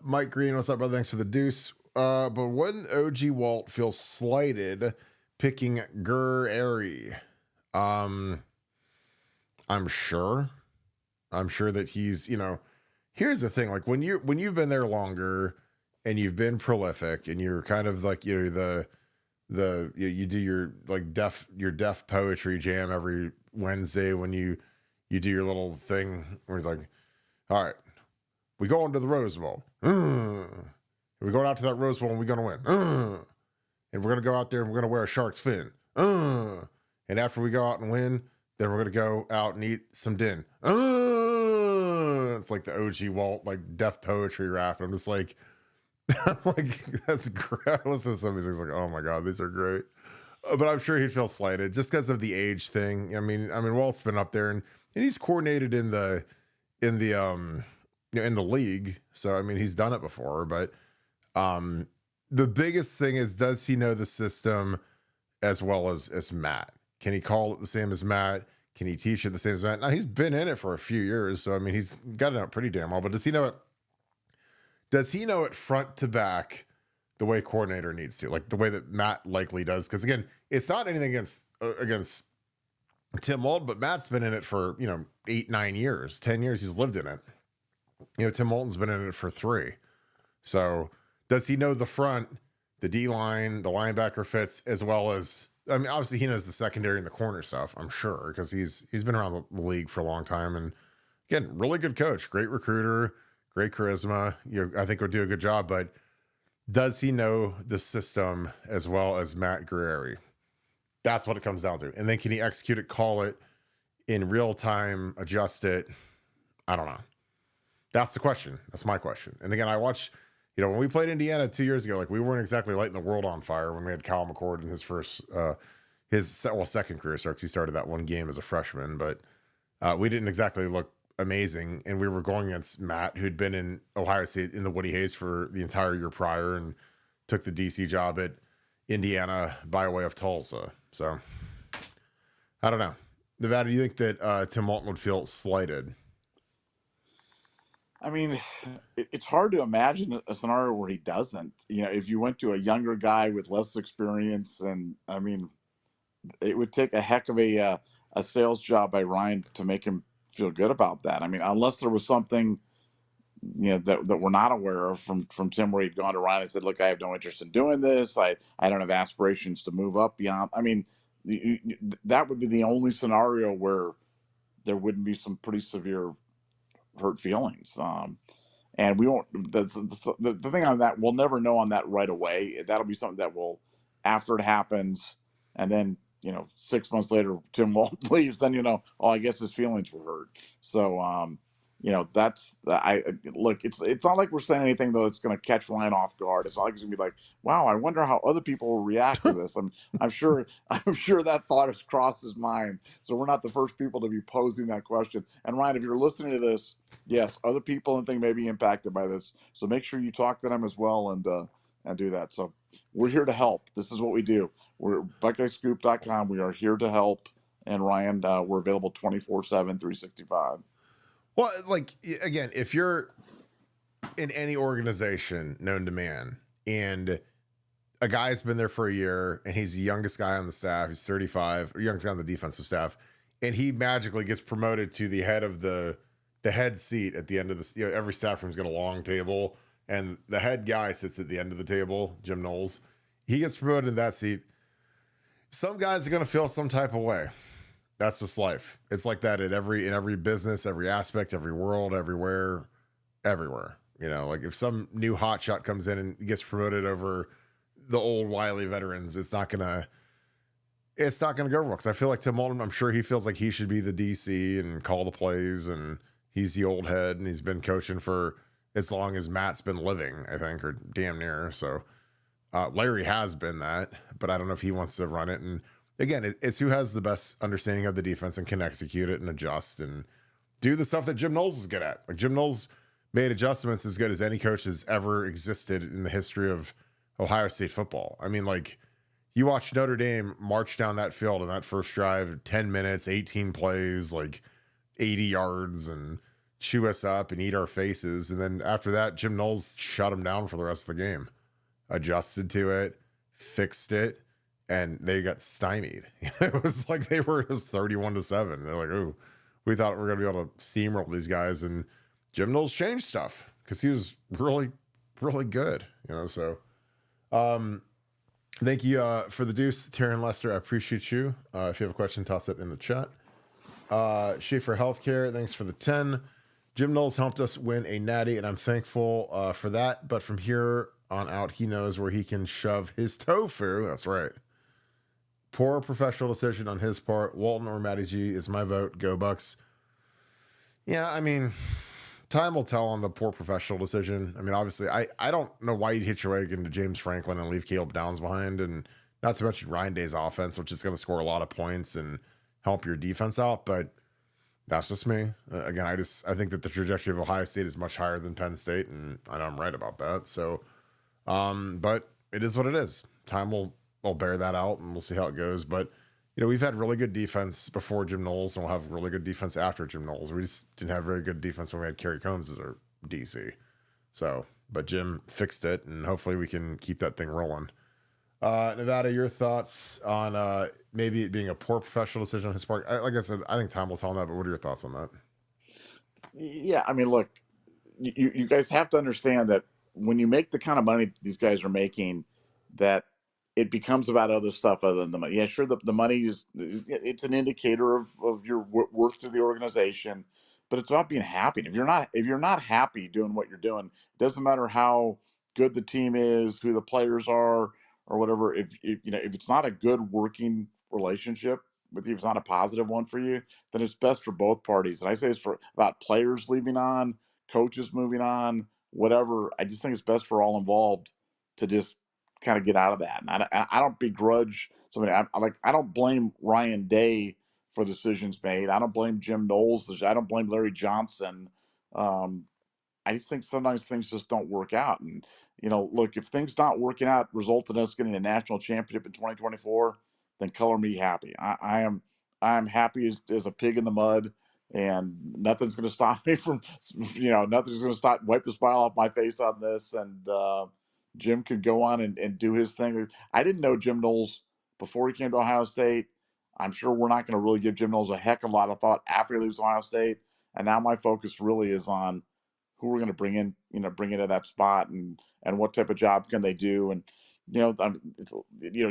Mike Greene, what's up, brother? Thanks for the deuce. But wouldn't OG Walt feel slighted picking Airy? I'm sure that he's, here's the thing. Like when you've been there longer and you've been prolific and you're kind of like, you do your like deaf poetry jam every Wednesday when you do your little thing where it's like, all right, we go into the Rose Bowl. We're going out to that Rose Bowl and we're going to win. And we're going to go out there and we're going to wear a shark's fin. And after we go out and win, then we're going to go out and eat some din. It's like the OG Walt, like deaf poetry rap. I'm just like, that's great. I listen to some of these things like, oh my God, these are great. But I'm sure he'd feel slighted just because of the age thing. I mean, Walt's been up there and he's coordinated in the league. So, I mean, he's done it before, but the biggest thing is, does he know the system as well as Matt? Can he call it the same as Matt? Can he teach it the same as Matt? Now, he's been in it for a few years, so I mean, he's got it out pretty damn well. But does he know it? Does he know it front to back the way coordinator needs to, like the way that Matt likely does. Because again, it's not anything against Tim Moulton, but Matt's been in it for 8, 9 years, 10 years. He's lived in it. Tim Moulton's been in it for 3. So does he know the front, the D line, the linebacker fits, as well as, I mean, obviously he knows the secondary and the corner stuff, I'm sure, because he's been around the league for a long time. And again, really good coach, great recruiter, great charisma. I think would do a good job, but does he know the system as well as Matt Guerrieri? That's what it comes down to. And then can he execute it, call it in real time, adjust it? I don't know. That's the question. That's my question. And again, I watched, when we played Indiana 2 years ago, like we weren't exactly lighting the world on fire when we had Kyle McCord in his second career start, because he started that one game as a freshman, but we didn't exactly look amazing. And we were going against Matt, who'd been in Ohio State in the Woody Hayes for the entire year prior and took the DC job at Indiana by way of Tulsa. So I don't know. Nevada, do you think that Tim Moulton would feel slighted? I mean, it's hard to imagine a scenario where he doesn't. If you went to a younger guy with less experience, and I mean, it would take a heck of a sales job by Ryan to make him feel good about that. I mean, unless there was something that we're not aware of from Tim, where he'd gone to Ryan and said, "Look, I have no interest in doing this. I don't have aspirations to move up beyond." I mean, that would be the only scenario where there wouldn't be some pretty severe hurt feelings. And we won't. The thing on that, we'll never know on that right away. That'll be something that will, after it happens, and then 6 months later, Tim Moulton leaves. Then oh, I guess his feelings were hurt. So that's look. It's not like we're saying anything though that's going to catch Ryan off guard. It's not like he's going to be like, wow, I wonder how other people will react to this. I'm sure that thought has crossed his mind. So we're not the first people to be posing that question. And Ryan, if you're listening to this, yes, other people and things may be impacted by this. So make sure you talk to them as well and do that. So we're here to help. This is what we do. We're BuckeyeScoop.com. We are here to help. And Ryan, we're available 24/7, 365. Well, like, again, if you're in any organization known to man and a guy's been there for a year and he's the youngest guy on the staff, he's 35, or youngest guy on the defensive staff, and he magically gets promoted to the head of the head seat at the end of the, every staff room's got a long table and the head guy sits at the end of the table, Jim Knowles. He gets promoted in that seat. Some guys are going to feel some type of way. That's just life. It's like that in every business, every aspect, every world, everywhere. Like if some new hotshot comes in and gets promoted over the old wily veterans, it's not gonna go well. Because I feel like Tim Moulton, I'm sure he feels like he should be the DC and call the plays, and he's the old head, and he's been coaching for as long as Matt's been living, I think, or damn near. So Larry has been that, but I don't know if he wants to run it. And again, it's who has the best understanding of the defense and can execute it and adjust and do the stuff that Jim Knowles is good at. Like Jim Knowles made adjustments as good as any coach has ever existed in the history of Ohio State football. I mean, like you watch Notre Dame march down that field in that first drive, 10 minutes, 18 plays, like 80 yards, and chew us up and eat our faces. And then after that, Jim Knowles shut them down for the rest of the game, adjusted to it, fixed it, and they got stymied. It was like it was 31-7. They're like, oh, we thought we were going to be able to steamroll these guys. And Jim Knowles changed stuff because he was really, really good. So thank you for the deuce, Taryn Lester. I appreciate you. If you have a question, toss it in the chat. Schaefer Healthcare, thanks for the 10. Jim Knowles helped us win a natty, and I'm thankful for that. But from here on out, he knows where he can shove his tofu. That's right. Poor professional decision on his part. Walton or Matty G is my vote. Go Bucks. Yeah, I mean, time will tell on the poor professional decision. I mean, obviously, I don't know why you'd hitch your way into James Franklin and leave Caleb Downs behind, and not to mention Ryan Day's offense, which is going to score a lot of points and help your defense out. But that's just me. Again, I think that the trajectory of Ohio State is much higher than Penn State, and I know I'm right about that. So, but it is what it is. Time will bear that out, and we'll see how it goes. But we've had really good defense before Jim Knowles, and we'll have really good defense after Jim Knowles. We just didn't have very good defense when we had Kerry Combs as our DC. So but Jim fixed it, and hopefully we can keep that thing rolling. Nevada, your thoughts on maybe it being a poor professional decision on his part? Like I said, I think time will tell on that, but what are your thoughts on that? Yeah, I mean, look, you guys have to understand that when you make the kind of money these guys are making, that it becomes about other stuff other than the money. Yeah, sure, the money is it's an indicator of your worth to the organization, but it's about being happy. If you're not happy doing what you're doing, it doesn't matter how good the team is, who the players are, or whatever. If you know if it's not a good working relationship with you, if it's not a positive one for you, then it's best for both parties. And I say it's for about players leaving on, coaches moving on, whatever. I just think it's best for all involved to just kind of get out of that. And I don't begrudge somebody. I don't blame Ryan Day for decisions made. I don't blame Jim Knowles. I don't blame Larry Johnson. Um, I just think sometimes things just don't work out. And, look, if things not working out result in us getting a national championship in 2024, then color me happy. I am happy as a pig in the mud, and nothing's going to stop me from, nothing's going to wipe the smile off my face on this. And Jim could go on and do his thing. I didn't know Jim Knowles before he came to Ohio State. I'm sure we're not going to really give Jim Knowles a heck of a lot of thought after he leaves Ohio State. And now my focus really is on who we're going to bring in, bring into that spot, and what type of job can they do. And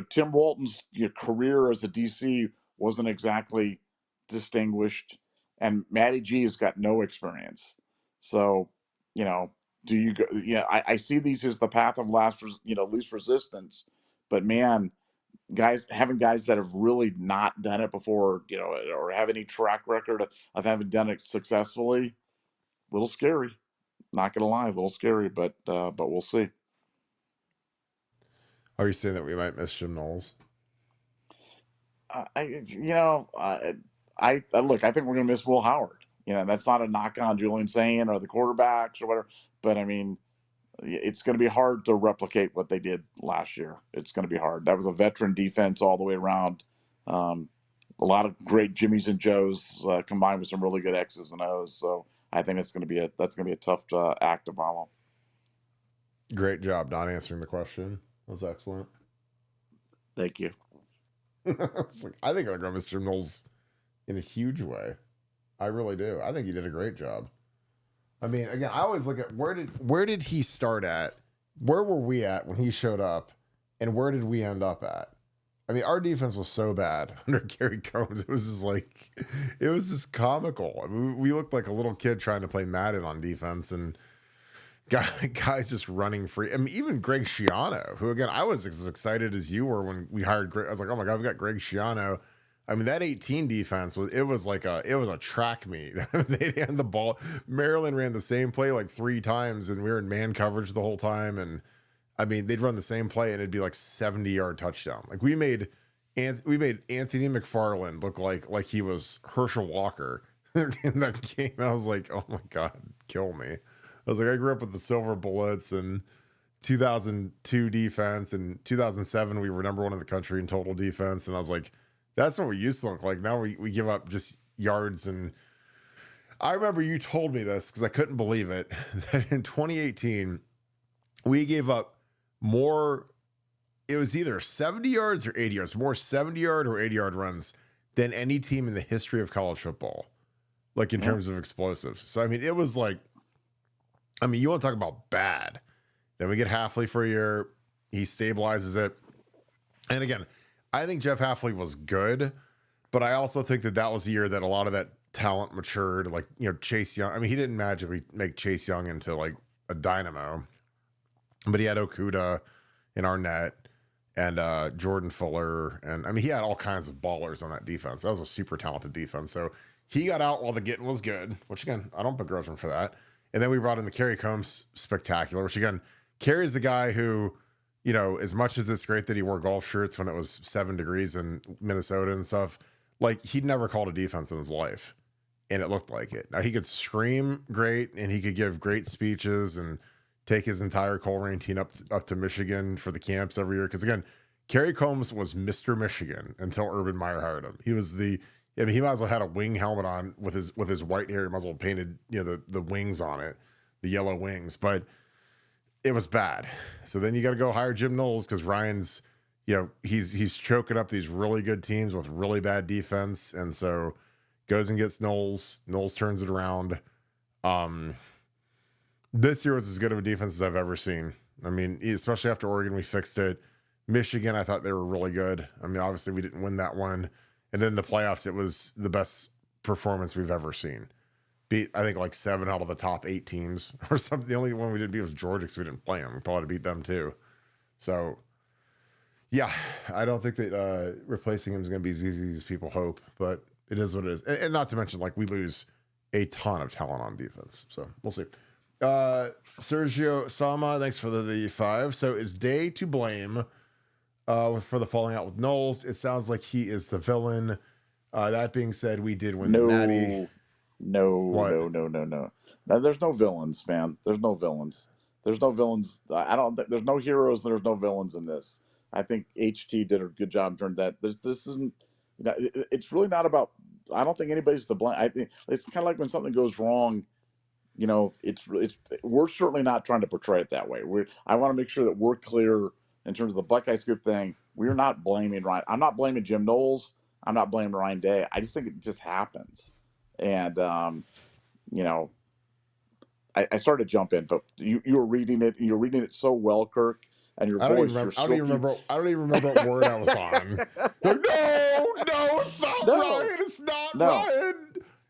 Tim Walton's career as a DC wasn't exactly distinguished, and Matty G has got no experience. So, do you go? I see these as the path of least resistance. But man, having guys that have really not done it before, or have any track record of having done it successfully, a little scary. Not gonna lie, a little scary, but we'll see. Are you saying that we might miss Jim Knowles? I look. I think we're gonna miss Will Howard. That's not a knock on Julian Sain or the quarterbacks or whatever. But I mean, it's going to be hard to replicate what they did last year. It's going to be hard. That was a veteran defense all the way around. A lot of great Jimmies and Joes combined with some really good X's and O's. So I think that's going to be a tough act to follow. Great job not answering the question. That was excellent. Thank you. I think I'm going to miss Jim Knowles in a huge way. I really do. I think he did a great job. I mean, again, I always look at where did he start at? Where were we at when he showed up? And where did we end up at? I mean, our defense was so bad under Gary Combs. It was just comical. I mean, we looked like a little kid trying to play Madden on defense, and guys just running free. I mean, even Greg Schiano, who, again, I was as excited as you were when we hired Greg. I was like, oh my God, we got Greg Schiano. I mean, that 18 defense was a track meet. They ran the ball. Maryland ran the same play like 3 times, and we were in man coverage the whole time. And I mean, they'd run the same play, and it'd be like 70-yard touchdown. Like we made Anthony McFarland look like he was Herschel Walker in that game. And I was like, oh my God, kill me. I was like, I grew up with the Silver Bullets and 2002 defense, and 2007 we were number 1 in the country in total defense, and I was like, that's what we used to look like. Now we give up just yards. And I remember you told me this because I couldn't believe it, that in 2018 we gave up more. It was either 70 yards or 80 yards, more 70-yard or 80-yard runs than any team in the history of college football, like in terms of explosives. So I mean, it was like, you want to talk about bad. Then we get Hafley for a year. He stabilizes it. And again, I think Jeff Hafley was good, but I also think that was the year that a lot of that talent matured. Like, Chase Young. I mean, he didn't magically make Chase Young into like a dynamo, but he had Okuda and Arnett and Jordan Fuller. And I mean, he had all kinds of ballers on that defense. That was a super talented defense. So he got out while the getting was good, which again, I don't begrudge him for that. And then we brought in the Kerry Combs spectacular, which again, Kerry's the guy who, as much as it's great that he wore golf shirts when it was 7 degrees in Minnesota and stuff, like he'd never called a defense in his life, and it looked like it. Now he could scream great, and he could give great speeches and take his entire Coleraine team up to Michigan for the camps every year. Because again, Kerry Combs was Mr. Michigan until Urban Meyer hired him. He was he might as well had a wing helmet on with his white hair. He might as well painted, the wings on it, the yellow wings. But it was bad. So then you got to go hire Jim Knowles because Ryan's, he's choking up these really good teams with really bad defense. And so goes and gets Knowles. Knowles turns it around. This year was as good of a defense as I've ever seen. I mean, especially after Oregon, we fixed it. Michigan, I thought they were really good. I mean, obviously we didn't win that one. And then the playoffs, it was the best performance we've ever seen. Beat, I think, like 7 out of the top 8 teams or something. The only one we didn't beat was Georgia because we didn't play them. We probably beat them too. So, yeah, I don't think that replacing him is going to be as easy as people hope, but it is what it is. And not to mention, like, we lose a ton of talent on defense. So we'll see. Sergio Sama, thanks for the 5. So is Day to blame for the falling out with Knowles? It sounds like he is the villain. That being said, we did win the Natty. No. No, there's no villains, man. There's no villains. There's no villains. There's no heroes. There's no villains in this. I think HT did a good job in terms of that. This isn't, it's really not about, I don't think anybody's to blame. I think it's kind of like when something goes wrong, we're certainly not trying to portray it that way. I want to make sure that we're clear in terms of the Buckeye Scoop thing. We're not blaming Ryan. I'm not blaming Jim Knowles. I'm not blaming Ryan Day. I just think it just happens. And, I started to jump in, but you were reading it, and you're reading it so well, Kirk, and your voice. I don't even remember what word I was on. Like, no, it's not Ryan. It's not Ryan.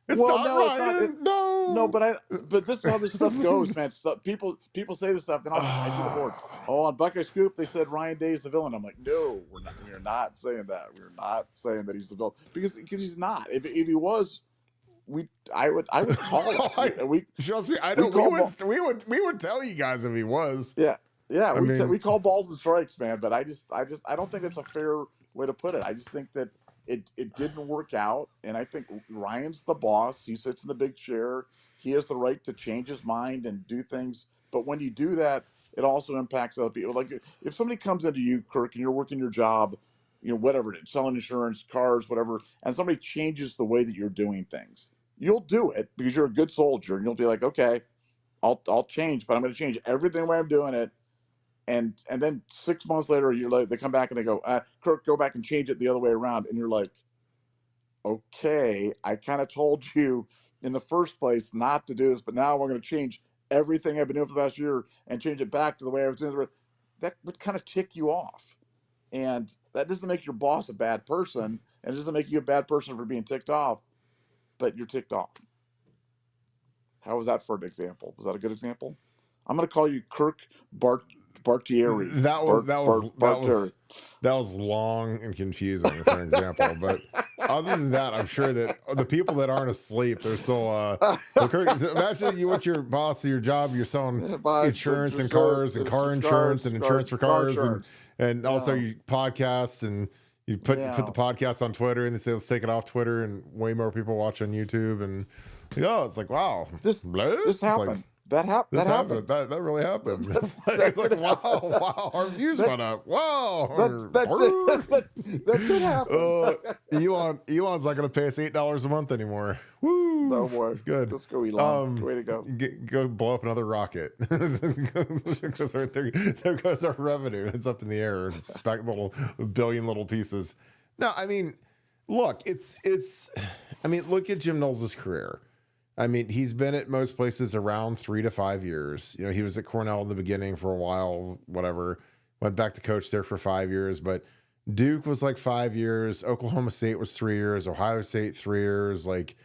It's not Ryan. No, but this is how this stuff goes, man. So people say this stuff, then I see the board. Oh, on Buckeye Scoop, they said Ryan Day is the villain. I'm like, no, we're not saying that. We're not saying that he's the villain because he's not. If he was, I would call it. Trust me, I know we would tell you guys if he was. Yeah. We call balls and strikes, man. But I don't think it's a fair way to put it. I just think that it didn't work out, and I think Ryan's the boss. He sits in the big chair. He has the right to change his mind and do things. But when you do that, it also impacts other people. Like if somebody comes into you, Kirk, and you're working your job, whatever it is, selling insurance, cars, whatever, and somebody changes the way that you're doing things, you'll do it because you're a good soldier, and you'll be like, okay, I'll change, but I'm going to change everything the way I'm doing it. And then 6 months later, they come back and they go, Kirk, go back and change it the other way around. And you're like, okay, I kind of told you in the first place not to do this, but now we're going to change everything I've been doing for the past year and change it back to the way I was doing it. That would kind of tick you off. And that doesn't make your boss a bad person, and it doesn't make you a bad person for being ticked off, but you're ticked off. How was that for an example? Was that a good example? I'm going to call you Kirk Bartieri. That was long and confusing for an example. But other than that, I'm sure that the people that aren't asleep, they're still. Kirk, imagine you with your boss of your job, you're selling insurance and cars and car insurance and insurance for cars and also you podcast and you put the podcast on Twitter and they say let's take it off Twitter and way more people watch on YouTube and it's like wow this happened. That happened. That really happened. It's like wow, our views went up. Wow, that did happen. Elon's not going to pay us $8 a month anymore. Woo, no more. It's good. Let's go, Elon. Way to go. Go blow up another rocket. Because there goes our revenue. It's up in the air. It's little billion little pieces. No, I mean, look, look at Jim Knowles' career. I mean, he's been at most places around 3 to 5 years. He was at Cornell in the beginning for a while, whatever. Went back to coach there for 5 years. But Duke was like 5 years. Oklahoma State was 3 years. Ohio State, 3 years. Like,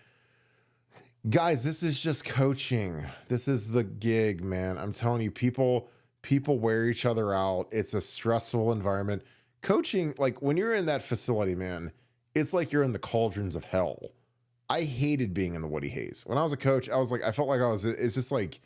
guys, this is just coaching. This is the gig, man. I'm telling you, people wear each other out. It's a stressful environment. Coaching, like when you're in that facility, man, it's like you're in the cauldrons of hell. I hated being in the Woody Hayes. When I was a coach, I felt like it's just like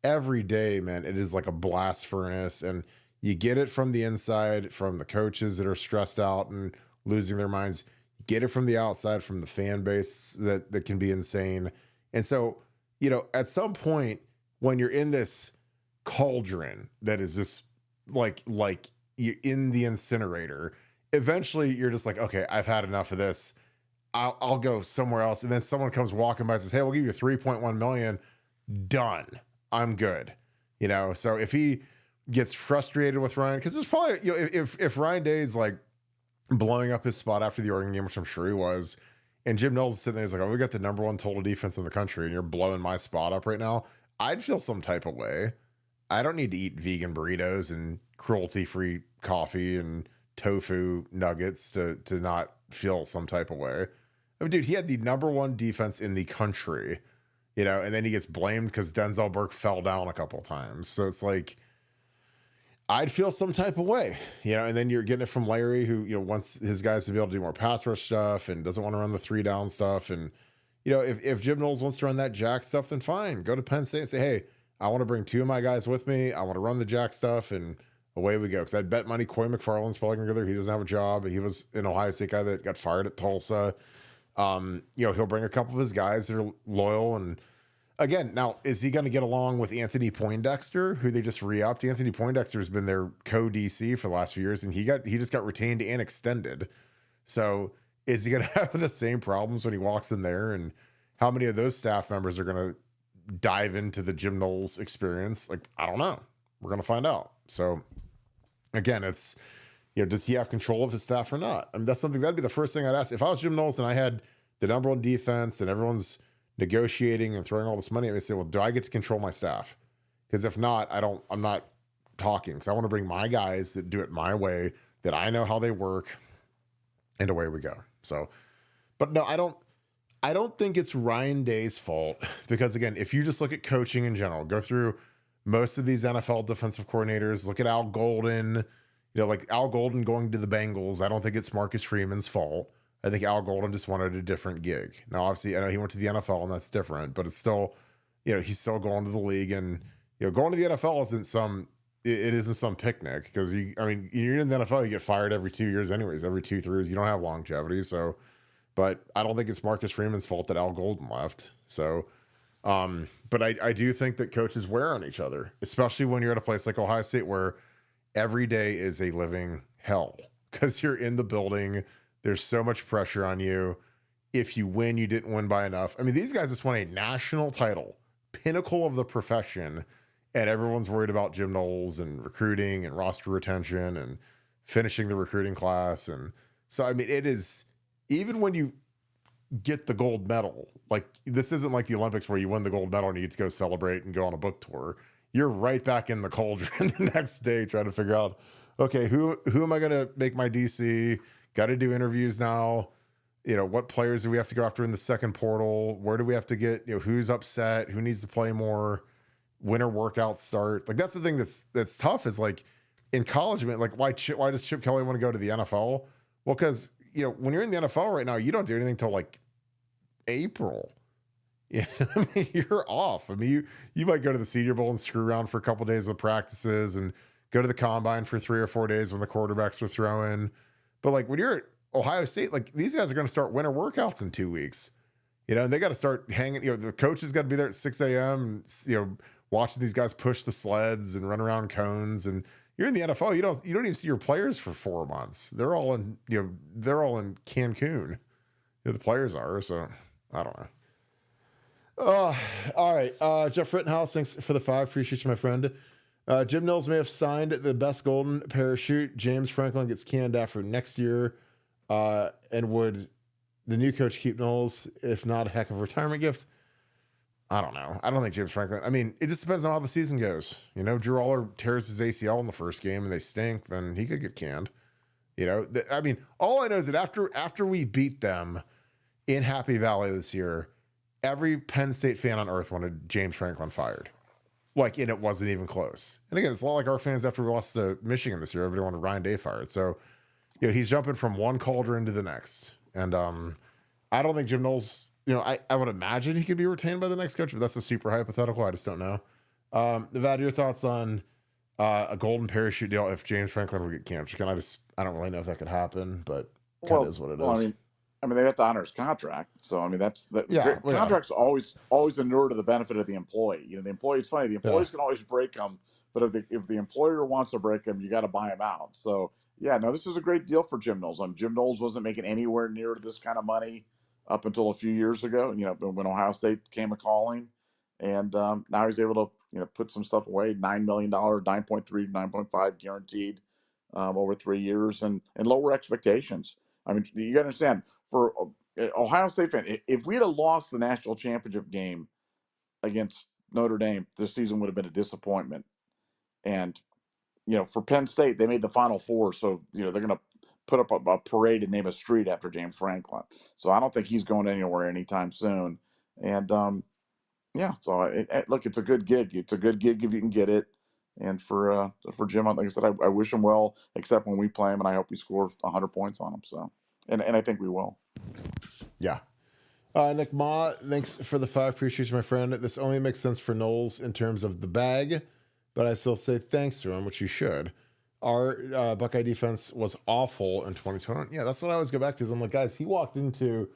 every day, man, it is like a blast furnace. And you get it from the inside, from the coaches that are stressed out and losing their minds. You get it from the outside, from the fan base that can be insane. And so, at some point when you're in this cauldron that is just like you're in the incinerator, eventually you're just like, okay, I've had enough of this. I'll go somewhere else. And then someone comes walking by and says, hey, we'll give you $3.1 million. Done. I'm good. So if he gets frustrated with Ryan, because there's probably, if Ryan Day is like blowing up his spot after the Oregon game, which I'm sure he was, and Jim Knowles is sitting there, he's like, oh, we got the number one total defense in the country, and you're blowing my spot up right now, I'd feel some type of way. I don't need to eat vegan burritos and cruelty-free coffee and tofu nuggets to not feel some type of way. I mean, dude, he had the number one defense in the country, and then he gets blamed because Denzel Burke fell down a couple of times. So it's like, I'd feel some type of way, and then you're getting it from Larry, who, wants his guys to be able to do more pass rush stuff and doesn't want to run the 3-down stuff. And, if Jim Knowles wants to run that jack stuff, then fine. Go to Penn State and say, hey, I want to bring 2 of my guys with me. I want to run the jack stuff, and away we go. Because I'd bet money Coy McFarland's probably going to go there. He doesn't have a job. He was an Ohio State guy that got fired at Tulsa. He'll bring a couple of his guys that are loyal. And again, now, is he going to get along with Anthony Poindexter, who they just re-upped? Anthony Poindexter has been their co-DC for the last few years, and he just got retained and extended. So is he going to have the same problems when he walks in there? And how many of those staff members are going to dive into the Jim Knowles experience? Like, I don't know. We're going to find out. So again, it's, does he have control of his staff or not? I mean, that'd be the first thing I'd ask. If I was Jim Knowles and I had the number one defense and everyone's negotiating and throwing all this money at me, say, well, do I get to control my staff? Because if not, I'm not talking, because I want to bring my guys that do it my way, that I know how they work, and away we go. So, but no, I don't think it's Ryan Day's fault, because again, if you just look at coaching in general, go through most of these NFL defensive coordinators, look at Al Golden, like Al Golden going to the Bengals. I don't think it's Marcus Freeman's fault. I think Al Golden just wanted a different gig. Now, obviously, I know he went to the NFL and that's different, but it's still, he's still going to the league, and, going to the NFL isn't some picnic, because you're in the NFL, you get fired every 2 years anyways, every 2-3 years, you don't have longevity. So, but I don't think it's Marcus Freeman's fault that Al Golden left. So, but I do think that coaches wear on each other, especially when you're at a place like Ohio State, where every day is a living hell, because you're in the building. There's so much pressure on you. If you win, you didn't win by enough. I mean, these guys just won a national title, pinnacle of the profession, and everyone's worried about Jim Knowles and recruiting and roster retention and finishing the recruiting class. And so, I mean, it is, even when you get the gold medal, like, this isn't like the Olympics where you win the gold medal and you get to go celebrate and go on a book tour. You're right back in the cauldron the next day trying to figure out, okay, who am I going to make my DC? Got to do interviews now. What players do we have to go after in the second portal? Where do we have to get, who's upset? Who needs to play more? Winter workouts start. Like, that's the thing that's tough, is like in college, man, like why does Chip Kelly want to go to the NFL? Well, because, when you're in the NFL right now, you don't do anything till like April. Yeah, I mean, you're off. I mean, you might go to the Senior Bowl and screw around for a couple of days of practices and go to the combine for 3 or 4 days when the quarterbacks are throwing. But like when you're at Ohio State, like, these guys are going to start winter workouts in 2 weeks, and they got to start hanging, the coaches got to be there at 6 a.m., watching these guys push the sleds and run around cones. And you're in the NFL, you don't even see your players for 4 months. They're all in, they're all in Cancun. The players are. So I don't know. All right. Jeff Rittenhouse, thanks for the 5. Appreciate you, my friend. Jim Knowles may have signed the best golden parachute. James Franklin gets canned after next year. And would the new coach keep Knowles, if not a heck of a retirement gift? I don't know. I don't think James Franklin. I mean, it just depends on how the season goes. Drew Aller tears his ACL in the first game and they stink, then he could get canned. I mean, all I know is that after we beat them in Happy Valley this year, every Penn State fan on earth wanted James Franklin fired. Like, and it wasn't even close. And again, it's a lot like our fans after we lost to Michigan this year. Everybody wanted Ryan Day fired. So, he's jumping from one cauldron to the next. And I don't think Jim Knowles, I would imagine he could be retained by the next coach, but that's a super hypothetical. I just don't know. Nevada, your thoughts on a golden parachute deal if James Franklin would get camped? I don't really know if that could happen, but kind of is what it is. I mean, they have to honor his contract. So, I mean, contract's always inure to the benefit of the employee. The employee, it's funny, the employees can always break them, but if the employer wants to break them, you got to buy them out. So, yeah, no, this is a great deal for Jim Knowles. Jim Knowles wasn't making anywhere near this kind of money up until a few years ago, when Ohio State came a calling. And now he's able to, put some stuff away. $9 million, 9.3, 9.5 guaranteed over 3 years, and lower expectations. I mean, you got to understand, for Ohio State fan, if we had lost the national championship game against Notre Dame, this season would have been a disappointment. And for Penn State, they made the Final Four, so they're going to put up a parade and name a street after James Franklin. So I don't think he's going anywhere anytime soon. And yeah, so look, it's a good gig. It's a good gig if you can get it. And for Jim, like I said, I wish him well, except when we play him, and I hope we score 100 points on him. So, and I think we will. Yeah. Nick Ma, thanks for the 5. Appreciate you, my friend. This only makes sense for Knowles in terms of the bag, but I still say thanks to him, which you should. Our Buckeye defense was awful in 2020. Yeah, that's what I always go back to. Is I'm like, guys, he walked into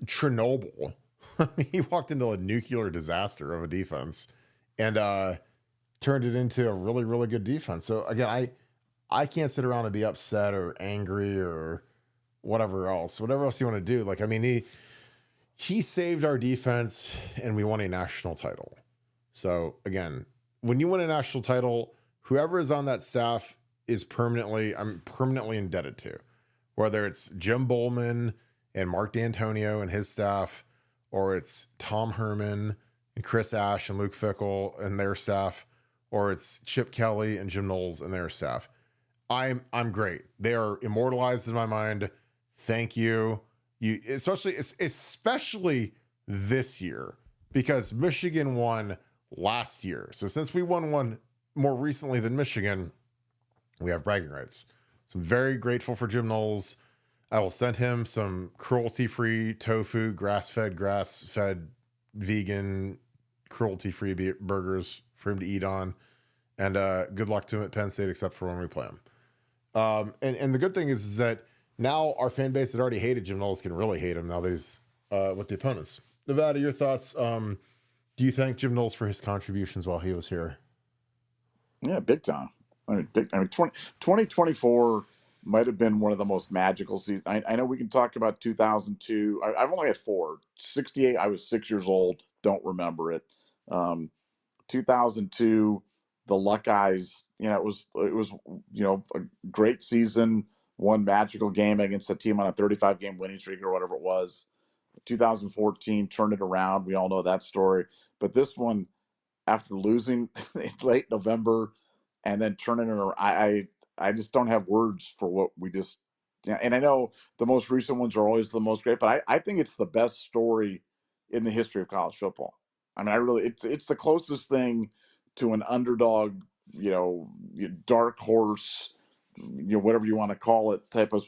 Chernobyl. He walked into a nuclear disaster of a defense and turned it into a really, really good defense. So again, I can't sit around and be upset or angry or whatever else you want to do. Like, I mean, he saved our defense and we won a national title. So again, when you win a national title, whoever is on that staff is I'm permanently indebted to, whether it's Jim Bowman and Mark D'Antonio and his staff, or it's Tom Herman and Chris Ash and Luke Fickle and their staff, or it's Chip Kelly and Jim Knowles and their staff. I'm great. They are immortalized in my mind. Thank you. You especially this year, because Michigan won last year. So since we won one more recently than Michigan, we have bragging rights. So I'm very grateful for Jim Knowles. I will send him some cruelty-free tofu, grass-fed, vegan, cruelty-free burgers for him to eat on. And good luck to him at Penn State, except for when we play him. And the good thing is that now our fan base that already hated Jim Knowles can really hate him now that he's with the opponents. Nevada, your thoughts? Do you thank Jim Knowles for his contributions while he was here? Yeah, big time. 2024 might have been one of the most magical seasons. I know we can talk about 2002. I've only had 4. 68, I was 6 years old. Don't remember it. 2002, the Buckeyes, it was a great season. One magical game against a team on a 35-game winning streak or whatever it was. 2014 turned it around. We all know that story. But this one, after losing in late November and then turning it around, I just don't have words for what we just. And I know the most recent ones are always the most great, but I think it's the best story in the history of college football. I mean, it's the closest thing to an underdog, dark horse, whatever you want to call it, type of,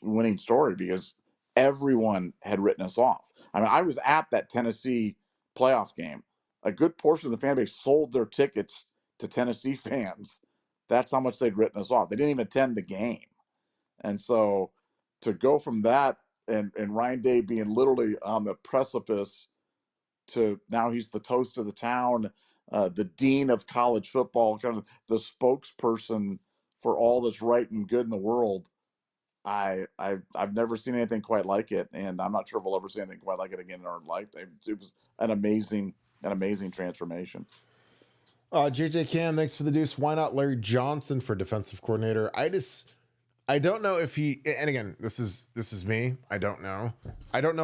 winning story, because everyone had written us off. I mean, I was at that Tennessee playoff game. A good portion of the fan base sold their tickets to Tennessee fans. That's how much they'd written us off. They didn't even attend the game. And so to go from that and Ryan Day being literally on the precipice to now he's the toast of the town, the dean of college football, kind of the spokesperson for all that's right and good in the world. I've never seen anything quite like it, and I'm not sure if we'll ever see anything quite like it again in our life. It was an amazing transformation. JJ Cam, thanks for the deuce. Why not Larry Johnson for defensive coordinator? I don't know if he, and again, this is me. I don't know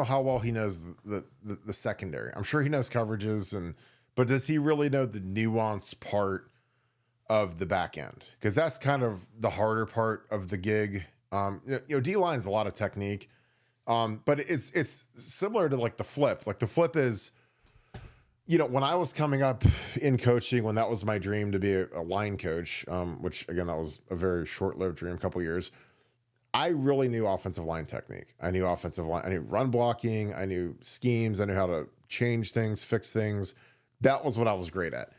how well he knows the secondary. I'm sure he knows coverages, but does he really know the nuanced part of the back end? Because that's kind of the harder part of the gig. D-line is a lot of technique, but it's similar to like the flip. Like the flip is, when I was coming up in coaching, when that was my dream to be a line coach, which again, that was a very short-lived dream, a couple years, I really knew offensive line technique. I knew offensive line. I knew run blocking. I knew schemes. I knew how to change things, fix things. That was what I was great at.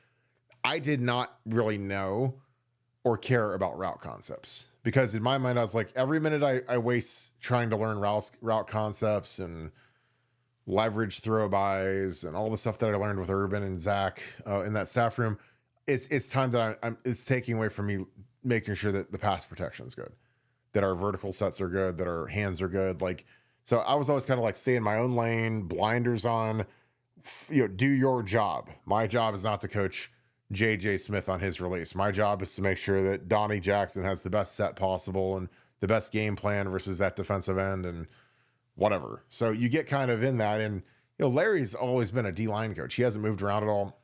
I did not really know or care about route concepts, because in my mind, I was like, every minute I waste trying to learn route concepts and leverage throw-bys and all the stuff that I learned with Urban and Zach in that staff room, it's time that it's taking away from me making sure that the pass protection is good, that our vertical sets are good, that our hands are good. So I was always kind of like stay in my own lane, blinders on, do your job. My job is not to coach J.J. Smith on his release. My job is to make sure that Donnie Jackson has the best set possible and the best game plan versus that defensive end and whatever. So you get kind of in that. And, Larry's always been a D-line coach. He hasn't moved around at all.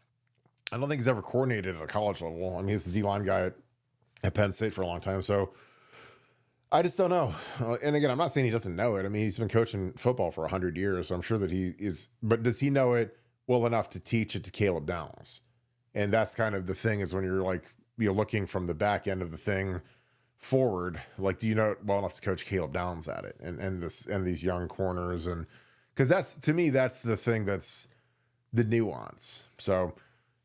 I don't think he's ever coordinated at a college level. I mean, he's the D-line guy at Penn State for a long time. So I just don't know. And again, I'm not saying he doesn't know it. I mean, he's been coaching football for 100 years. So I'm sure that he is. But does he know it well enough to teach it to Caleb Downs? And that's kind of the thing, is when you're looking from the back end of the thing forward, like, do you know it well enough to coach Caleb Downs at it and these young corners? And because that's, to me, that's the thing, that's the nuance. So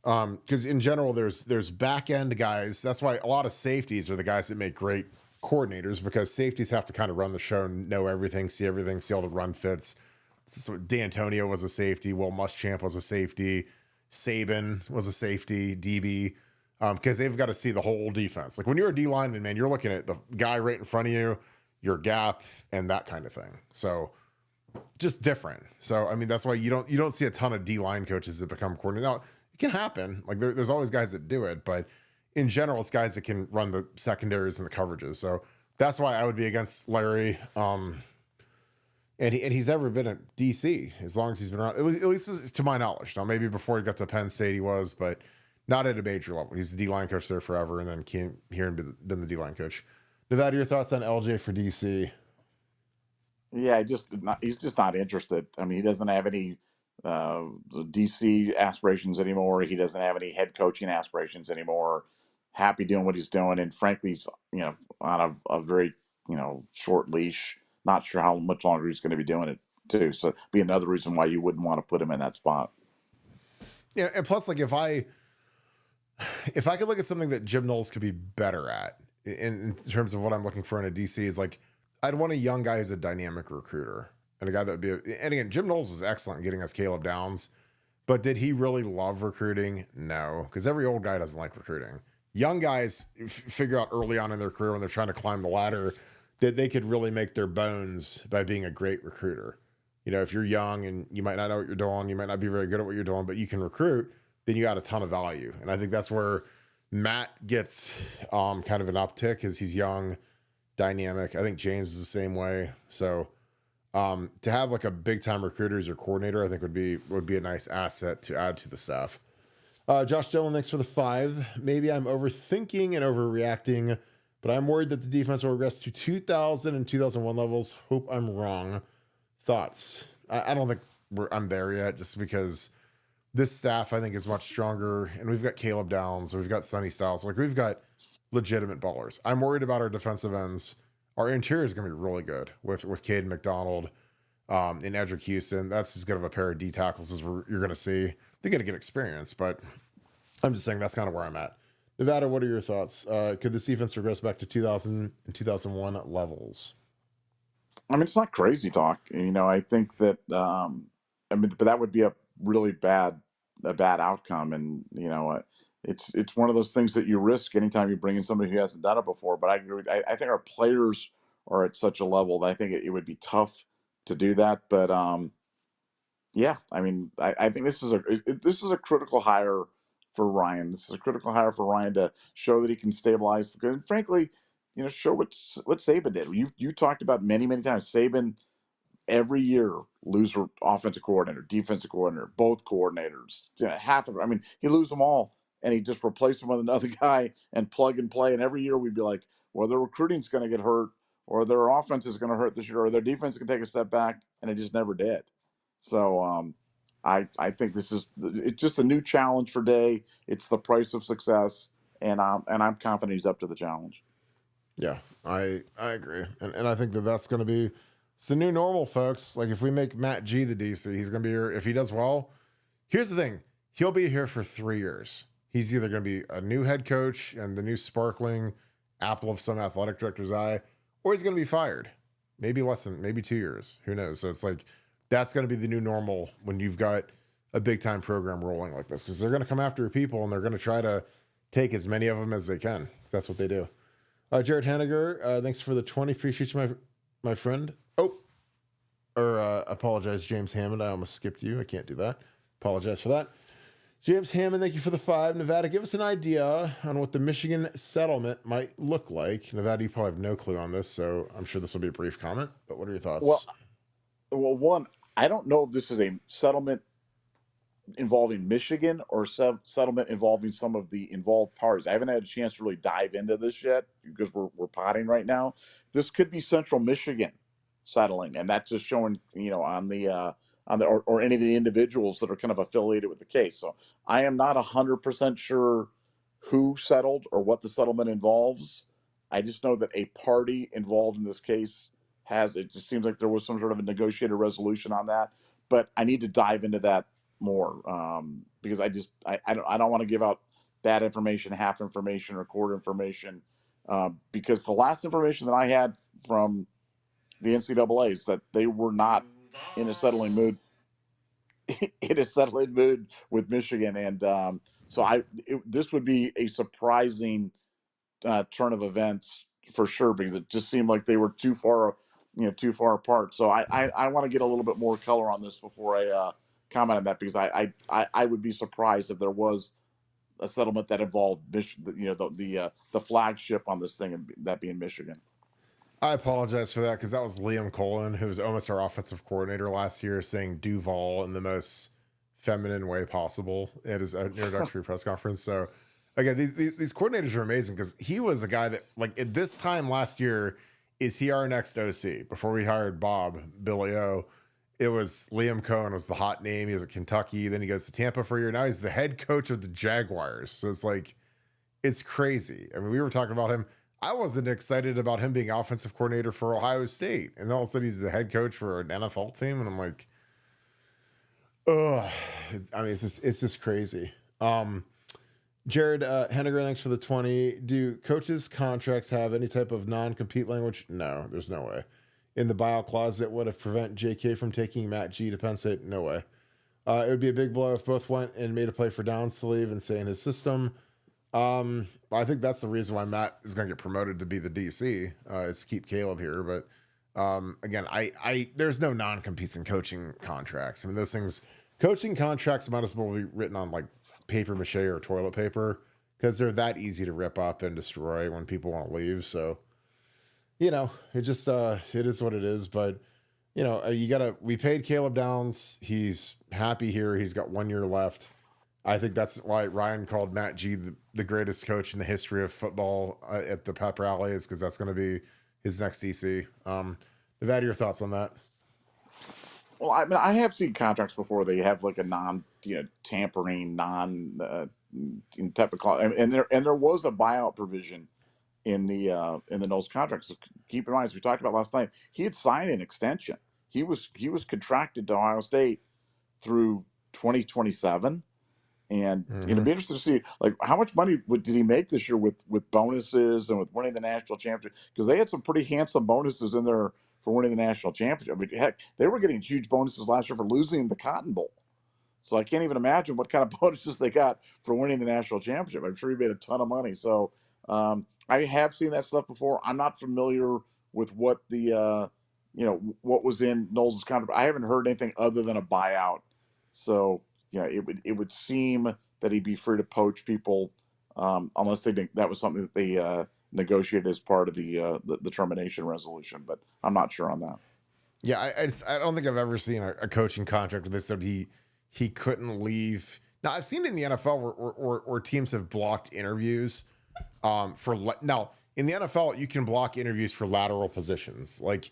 because in general, there's back end guys. That's why a lot of safeties are the guys that make great coordinators, because safeties have to kind of run the show and know everything, see all the run fits. So D'Antonio was a safety. Will Muschamp was a safety. Saban was a safety, DB, because they've got to see the whole defense. Like when you're a D lineman, man, you're looking at the guy right in front of you, your gap, and that kind of thing. So just different. So I mean, that's why you don't see a ton of D line coaches that become coordinators. Now it can happen. Like there's always guys that do it, but in general, it's guys that can run the secondaries and the coverages. So that's why I would be against Larry. And he's ever been at DC as long as he's been around, at least to my knowledge. Now, maybe before he got to Penn State he was, but not at a major level. He's the D-line coach there forever, and then came here and been the D-line coach. Nevada, your thoughts on LJ for DC? Yeah, he's just not interested. I mean, he doesn't have any DC aspirations anymore. He doesn't have any head coaching aspirations anymore. Happy doing what he's doing, and frankly, he's on a very short leash. Not sure how much longer he's going to be doing it too. So be another reason why you wouldn't want to put him in that spot. Yeah, and plus, like if I could look at something that Jim Knowles could be better at in terms of what I'm looking for in a DC, is like I'd want a young guy who's a dynamic recruiter and a guy that would be. And again, Jim Knowles was excellent getting us Caleb Downs, but did he really love recruiting? No, because every old guy doesn't like recruiting. Young guys figure out early on in their career when they're trying to climb the ladder that they could really make their bones by being a great recruiter. If you're young and you might not know what you're doing, you might not be very good at what you're doing, but you can recruit, then you got a ton of value. And I think that's where Matt gets kind of an uptick, is he's young, dynamic. I think James is the same way. So to have like a big time recruiter as your coordinator, I think would be a nice asset to add to the staff. Josh Dillon, thanks for the 5. Maybe I'm overthinking and overreacting, but I'm worried that the defense will regress to 2000 and 2001 levels. Hope I'm wrong. Thoughts? I don't think I'm there yet, just because this staff, I think, is much stronger. And we've got Caleb Downs, we've got Sonny Styles. Like, we've got legitimate ballers. I'm worried about our defensive ends. Our interior is going to be really good with Caden McDonald and Edric Houston. That's as good of a pair of D tackles as you're going to see. They're going to get experience, but I'm just saying that's kind of where I'm at. Nevada, what are your thoughts? Could this defense regress back to 2000 and 2001 levels? I mean, it's not crazy talk. I think that, but that would be a really bad outcome. And, it's one of those things that you risk anytime you bring in somebody who hasn't done it before. But I agree with, I think our players are at such a level that I think it would be tough to do that. But, yeah, I mean, I think this is a critical hire for Ryan. This is a critical hire for Ryan to show that he can stabilize the good. And frankly, show what Saban did. You talked about many times. Saban every year lose offensive coordinator, defensive coordinator, both coordinators. Half of them. I mean, he lose them all, and he just replace them with another guy and plug and play. And every year we'd be like, well, their recruiting's going to get hurt, or their offense is going to hurt this year, or their defense can take a step back, and it just never did. So I think it's just a new challenge for Day. It's the price of success, and I'm confident he's up to the challenge. Yeah, I agree. And I think that's going to be, it's the new normal, folks. Like, if we make Matt G the DC, he's going to be here. If he does well, here's the thing. He'll be here for 3 years. He's either going to be a new head coach and the new sparkling apple of some athletic director's eye, or he's going to be fired. Maybe 2 years. Who knows? So it's like, that's going to be the new normal when you've got a big time program rolling like this, because they're going to come after your people and they're going to try to take as many of them as they can. That's what they do. Jared Hanniger, thanks for the 20. Appreciate you, my friend. Apologize, James Hammond. I almost skipped you. I can't do that. Apologize for that. James Hammond, thank you for the 5. Nevada, give us an idea on what the Michigan settlement might look like. Nevada, you probably have no clue on this, so I'm sure this will be a brief comment, but what are your Well, thoughts? one, I don't know if this is a settlement involving Michigan or settlement involving some of the involved parties. I haven't had a chance to really dive into this yet because we're potting right now. This could be Central Michigan settling, and that's just showing on the or any of the individuals that are kind of affiliated with the case. So I am not 100% sure who settled or what the settlement involves. I just know that a party involved in this case has. It just seems like there was some sort of a negotiated resolution on that, but I need to dive into that more because I don't want to give out bad information, half information, or quarter information because the last information that I had from the NCAA is that they were not in a settling mood with Michigan, and so this would be a surprising turn of events for sure because it just seemed like they were too far apart. So I want to get a little bit more color on this before I comment on that because I would be surprised if there was a settlement that involved the flagship on this thing, and that being Michigan. I apologize for that because that was Liam Colin, who was almost our offensive coordinator last year, saying Duval in the most feminine way possible at his introductory press conference. So, again, these coordinators are amazing because he was a guy that, like, at this time last year, is he our next OC? Before we hired Billy O, it was Liam Cohen was the hot name. He was at Kentucky. Then he goes to Tampa for a year. Now he's the head coach of the Jaguars. So it's like, it's crazy. I mean, we were talking about him. I wasn't excited about him being offensive coordinator for Ohio State. And all of a sudden he's the head coach for an NFL team. And I'm like, ugh. It's just crazy. Jared Henniger, thanks for the 20. Do coaches' contracts have any type of non-compete language? No, there's no way. In the buyout clause that would have prevent JK from taking Matt G to Penn State? No way. It would be a big blow if both went and made a play for Downs to leave and stay in his system. I think that's the reason why Matt is going to get promoted to be the DC, is to keep Caleb here. But again, there's no non-competes in coaching contracts. I mean, those things, coaching contracts might as well be written on like paper mache or toilet paper because they're that easy to rip up and destroy when people want to leave. So, it just, it is what it is. But, we paid Caleb Downs. He's happy here. He's got 1 year left. I think that's why Ryan called Matt G the greatest coach in the history of football at the pep rally, is because that's going to be his next DC. Nevada, your thoughts on that? Well, I mean, I have seen contracts before. They have like a tampering, type of clause, and there was a buyout provision in the Knowles contract. So keep in mind, as we talked about last night, he had signed an extension. He was contracted to Ohio State through 2027. And it'd be interesting to see like how much money did he make this year with bonuses and with winning the national championship, because they had some pretty handsome bonuses in there for winning the national championship. I mean, heck, they were getting huge bonuses last year for losing the Cotton Bowl. So I can't even imagine what kind of bonuses they got for winning the national championship. I'm sure he made a ton of money. So I have seen that stuff before. I'm not familiar with what the what was in Knowles' contract. I haven't heard anything other than a buyout. So it would seem that he'd be free to poach people unless they think that was something that they negotiated as part of the termination resolution. But I'm not sure on that. Yeah, I don't think I've ever seen a coaching contract where they said he couldn't leave. Now I've seen it in the NFL where teams have blocked interviews now in the NFL you can block interviews for lateral positions like.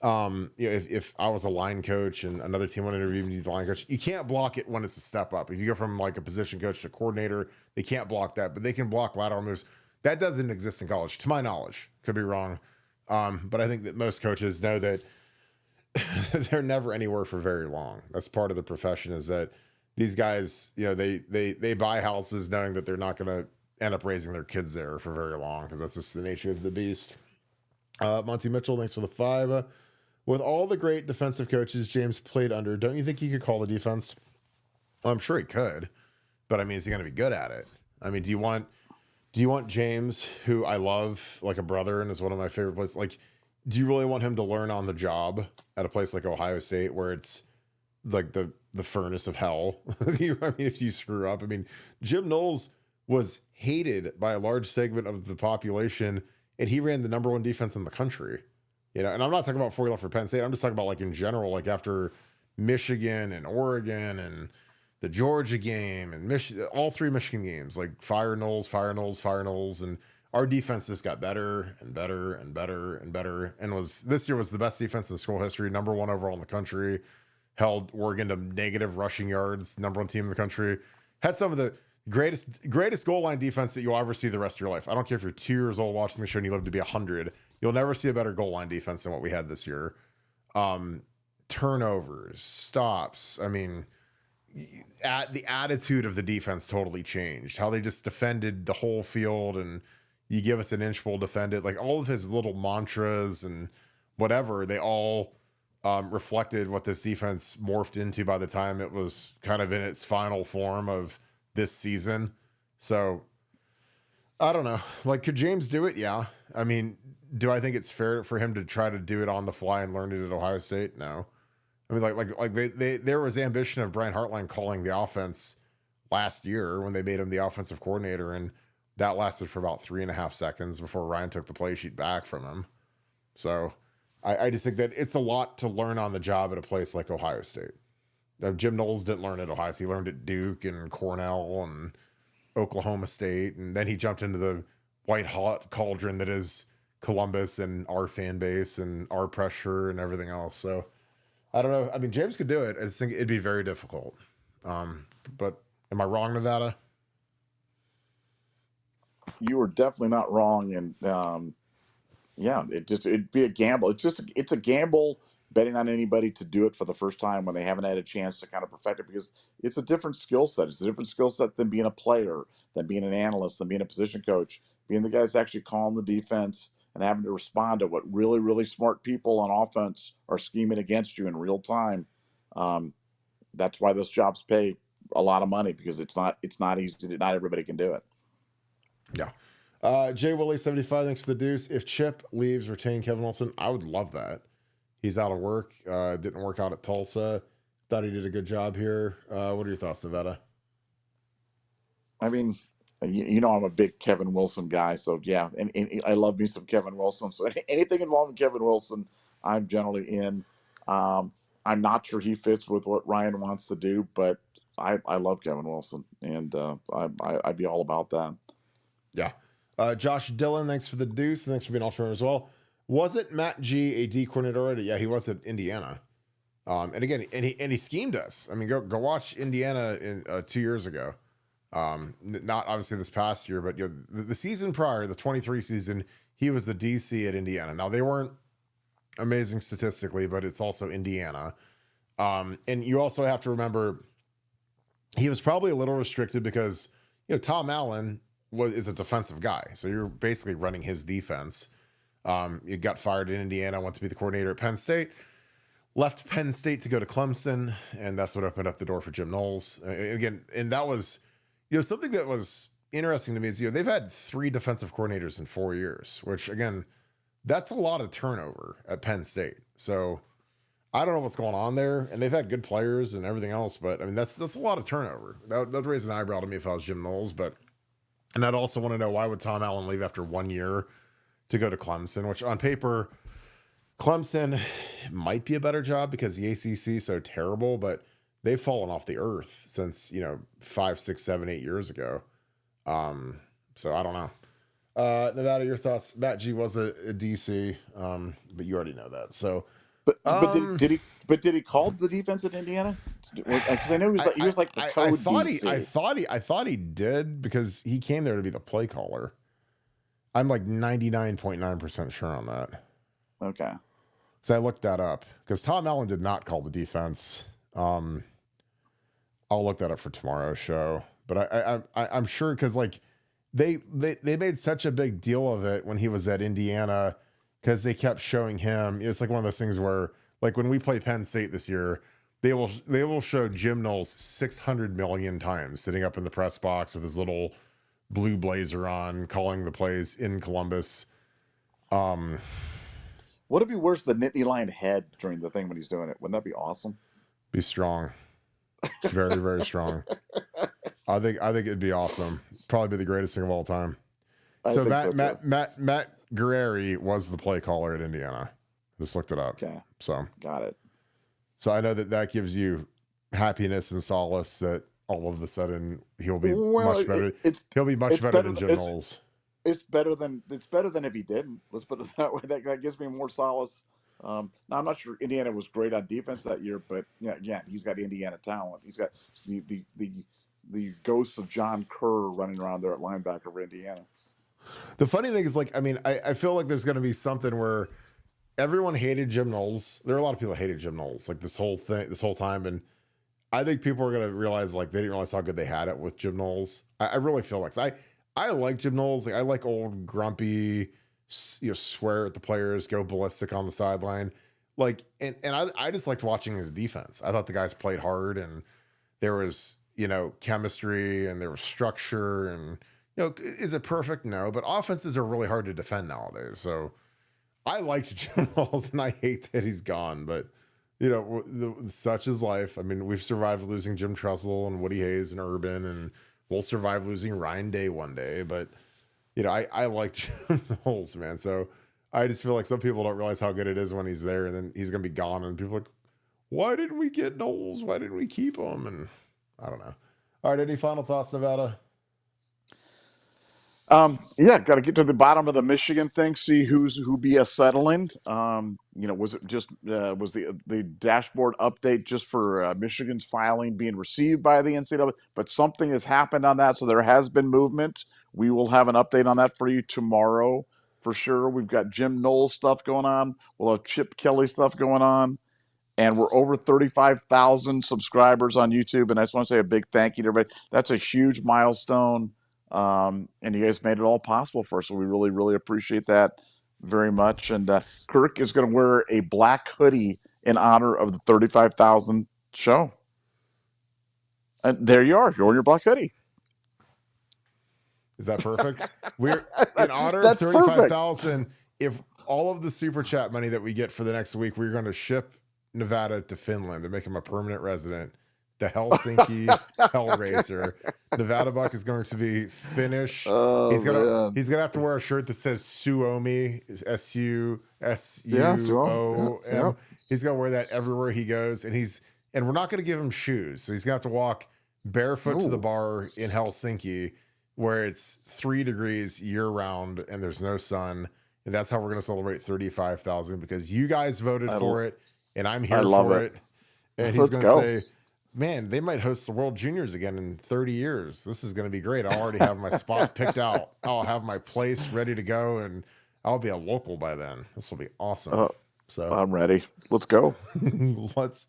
If I was a line coach and another team wanted to interview me, the line coach, you can't block it when it's a step up. If you go from like a position coach to coordinator, they can't block that, but they can block lateral moves. That doesn't exist in college, to my knowledge. Could be wrong, but I think that most coaches know that they're never anywhere for very long. That's part of the profession. Is that these guys, they buy houses knowing that they're not going to end up raising their kids there for very long because that's just the nature of the beast. Monty Mitchell, thanks for the 5. With all the great defensive coaches James played under, don't you think he could call the defense? Well, I'm sure he could, but I mean, is he going to be good at it? I mean, do you want James, who I love like a brother and is one of my favorite places? Like, do you really want him to learn on the job at a place like Ohio State where it's like the furnace of hell. I mean, if you screw up, I mean, Jim Knowles was hated by a large segment of the population, and he ran the number one defense in the country. And I'm not talking about before he left for Penn State. I'm just talking about like in general, like after Michigan and Oregon and the Georgia game and all three Michigan games, like fire Knowles, fire Knowles, fire Knowles, and our defense just got better and better and better and better, and this year was the best defense in school history, number one overall in the country, held Oregon to negative rushing yards, number one team in the country, had some of the greatest goal line defense that you'll ever see the rest of your life. I don't care if you're 2 years old watching the show and you live to be 100, you'll never see a better goal line defense than what we had this year. Turnovers, stops. I mean, the attitude of the defense totally changed. How they just defended the whole field, and you give us an inch, we'll defend it. Like all of his little mantras and whatever, they all reflected what this defense morphed into by the time it was kind of in its final form of this season. So I don't know. Like, could James do it? Yeah. I mean, do I think it's fair for him to try to do it on the fly and learn it at Ohio State? No. I mean, like there was ambition of Brian Hartline calling the offense last year when they made him the offensive coordinator, and that lasted for about 3.5 seconds before Ryan took the play sheet back from him. So I just think that it's a lot to learn on the job at a place like Ohio State. Now, Jim Knowles didn't learn at Ohio State. He learned at Duke and Cornell and Oklahoma State, and then he jumped into the white hot cauldron that is Columbus and our fan base and our pressure and everything else. So I don't know. I mean, James could do it. I just think it'd be very difficult. But am I wrong, Nevada? You are definitely not wrong. And yeah, it'd be a gamble. It's a gamble betting on anybody to do it for the first time when they haven't had a chance to kind of perfect it, because it's a different skill set. It's a different skill set than being a player, than being an analyst, than being a position coach, being the guy that's actually calling the defense and having to respond to what really, really smart people on offense are scheming against you in real time. That's why those jobs pay a lot of money, because it's not easy. Not everybody can do it. Yeah. Jay Willie 75, thanks for the deuce. If Chip leaves, retain Kevin Wilson, I would love that. He's out of work. Didn't work out at Tulsa. Thought he did a good job here. What are your thoughts, Nevada? I mean, you know, I'm a big Kevin Wilson guy, so yeah, and I love me some Kevin Wilson. So anything involving Kevin Wilson, I'm generally in. I'm not sure he fits with what Ryan wants to do, but I love Kevin Wilson, and I'd be all about that. Yeah. Josh Dillon, thanks for the deuce. Thanks for being alternate as well. Wasn't Matt G a D coordinator already? Yeah, he was at Indiana. And again, he schemed us. I mean, go watch Indiana in 2 years ago. Not obviously this past year, but the season prior, the 23 season, he was the DC at Indiana. Now they weren't amazing statistically, but it's also Indiana. And you also have to remember he was probably a little restricted because, Tom Allen is a defensive guy. So you're basically running his defense. You got fired in Indiana, went to be the coordinator at Penn State, left Penn State to go to Clemson. And that's what opened up the door for Jim Knowles. Again, and that was, something that was interesting to me is, they've had 3 defensive coordinators in 4 years, which again, that's a lot of turnover at Penn State. So I don't know what's going on there, and they've had good players and everything else, but I mean, that's a lot of turnover. That'd raise an eyebrow to me if I was Jim Knowles, and I'd also want to know, why would Tom Allen leave after 1 year to go to Clemson, which on paper, Clemson might be a better job because the ACC is so terrible, but they've fallen off the earth since, 5, 6, 7, 8 years ago. So I don't know. Nevada, your thoughts? Matt G was a DC, but you already know that. So, but did he call the defense at Indiana? Because I know he was like the code DC. I thought he did, because he came there to be the play caller. I'm like 99.9% sure on that. Okay. So I looked that up because Tom Allen did not call the defense. I'll look that up for tomorrow's show, but I'm sure, because like they made such a big deal of it when he was at Indiana, because they kept showing him. It's like one of those things where, like, when we play Penn State this year, they will show Jim Knowles 600 million times sitting up in the press box with his little blue blazer on, calling the plays in Columbus. What if he wears the nittany lion head during the thing when he's doing it? Wouldn't that be awesome? Be strong. Very, very strong. I think it'd be awesome. Probably be the greatest thing of all time. I So think so too. Matt Guerrieri was the play caller at Indiana. Just looked it up. Okay. So Got it. So I know that gives you happiness and solace that all of a sudden he'll be much better. He'll be much better than Jim Knowles. It's better than if he didn't. Let's put it that way. That gives me more solace. Now I'm not sure Indiana was great on defense that year, but yeah, again, he's got Indiana talent. He's got the ghost of John Kerr running around there at linebacker for Indiana. The funny thing is, like, I mean, I feel like there's going to be something where everyone hated Jim Knowles. There are a lot of people that hated Jim Knowles, like this whole time, and I think people are going to realize like they didn't realize how good they had it with Jim Knowles. I really feel like I like Jim Knowles. Like, I like old grumpy, swear at the players, go ballistic on the sideline. Like, and I just liked watching his defense. I thought the guys played hard, and there was chemistry, and there was structure, and is it perfect? No, but offenses are really hard to defend nowadays. So I liked Jim Knowles, and I hate that he's gone, but. Such is life. I mean, we've survived losing Jim Tressel and Woody Hayes and Urban, and we'll survive losing Ryan Day one day. But, I like Jim Knowles, man. So I just feel like some people don't realize how good it is when he's there, and then he's going to be gone. And people are like, why didn't we get Knowles? Why didn't we keep him? And I don't know. All right. Any final thoughts, Nevada? Yeah, got to get to the bottom of the Michigan thing, see who be a settling. Was it just was the dashboard update just for Michigan's filing being received by the NCAA? But something has happened on that, so there has been movement. We will have an update on that for you tomorrow for sure. We've got Jim Knowles stuff going on. We'll have Chip Kelly stuff going on. And we're over 35,000 subscribers on YouTube. And I just want to say a big thank you to everybody. That's a huge milestone. And you guys made it all possible for us. So we really, really appreciate that very much. And Kirk is going to wear a black hoodie in honor of the 35,000 show. And there you are. You're wearing your black hoodie. Is that perfect? We're in honor of 35,000. If all of the super chat money that we get for the next week, we're going to ship Nevada to Finland to make him a permanent resident. The Helsinki Hellraiser. Nevadabuck is going to be Finnish. Oh, he's gonna have to wear a shirt that says Suomi, SUSUOM. Yep. He's gonna wear that everywhere he goes, and we're not gonna give him shoes, so he's gonna have to walk barefoot to the bar in Helsinki, where it's 3 degrees year round and there's no sun, and that's how we're gonna celebrate 35,000 because you guys voted for it, and I'm here for it. And he's gonna say, man, they might host the World Juniors again in 30 years. This is going to be great. I'll already have my spot picked out. I'll have my place ready to go, and I'll be a local by then. This will be awesome. So I'm ready. Let's go. let's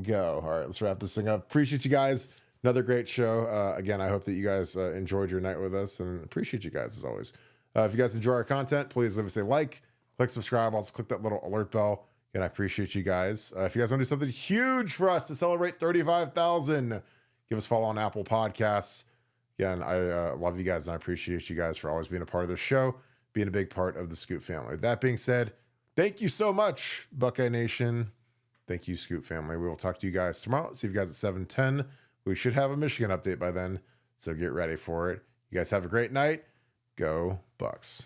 go. All right, let's wrap this thing up. Appreciate you guys. Another great show. Again, I hope that you guys enjoyed your night with us, and appreciate you guys as always. If you guys enjoy our content, please leave us a like, click subscribe. Also, click that little alert bell. And I appreciate you guys. If you guys want to do something huge for us to celebrate 35,000, give us a follow on Apple Podcasts. Again, I love you guys, and I appreciate you guys for always being a part of the show, being a big part of the Scoop family. With that being said, thank you so much, Buckeye Nation. Thank you, Scoop family. We will talk to you guys tomorrow. See you guys at 7:10. We should have a Michigan update by then, so get ready for it. You guys have a great night. Go Bucks.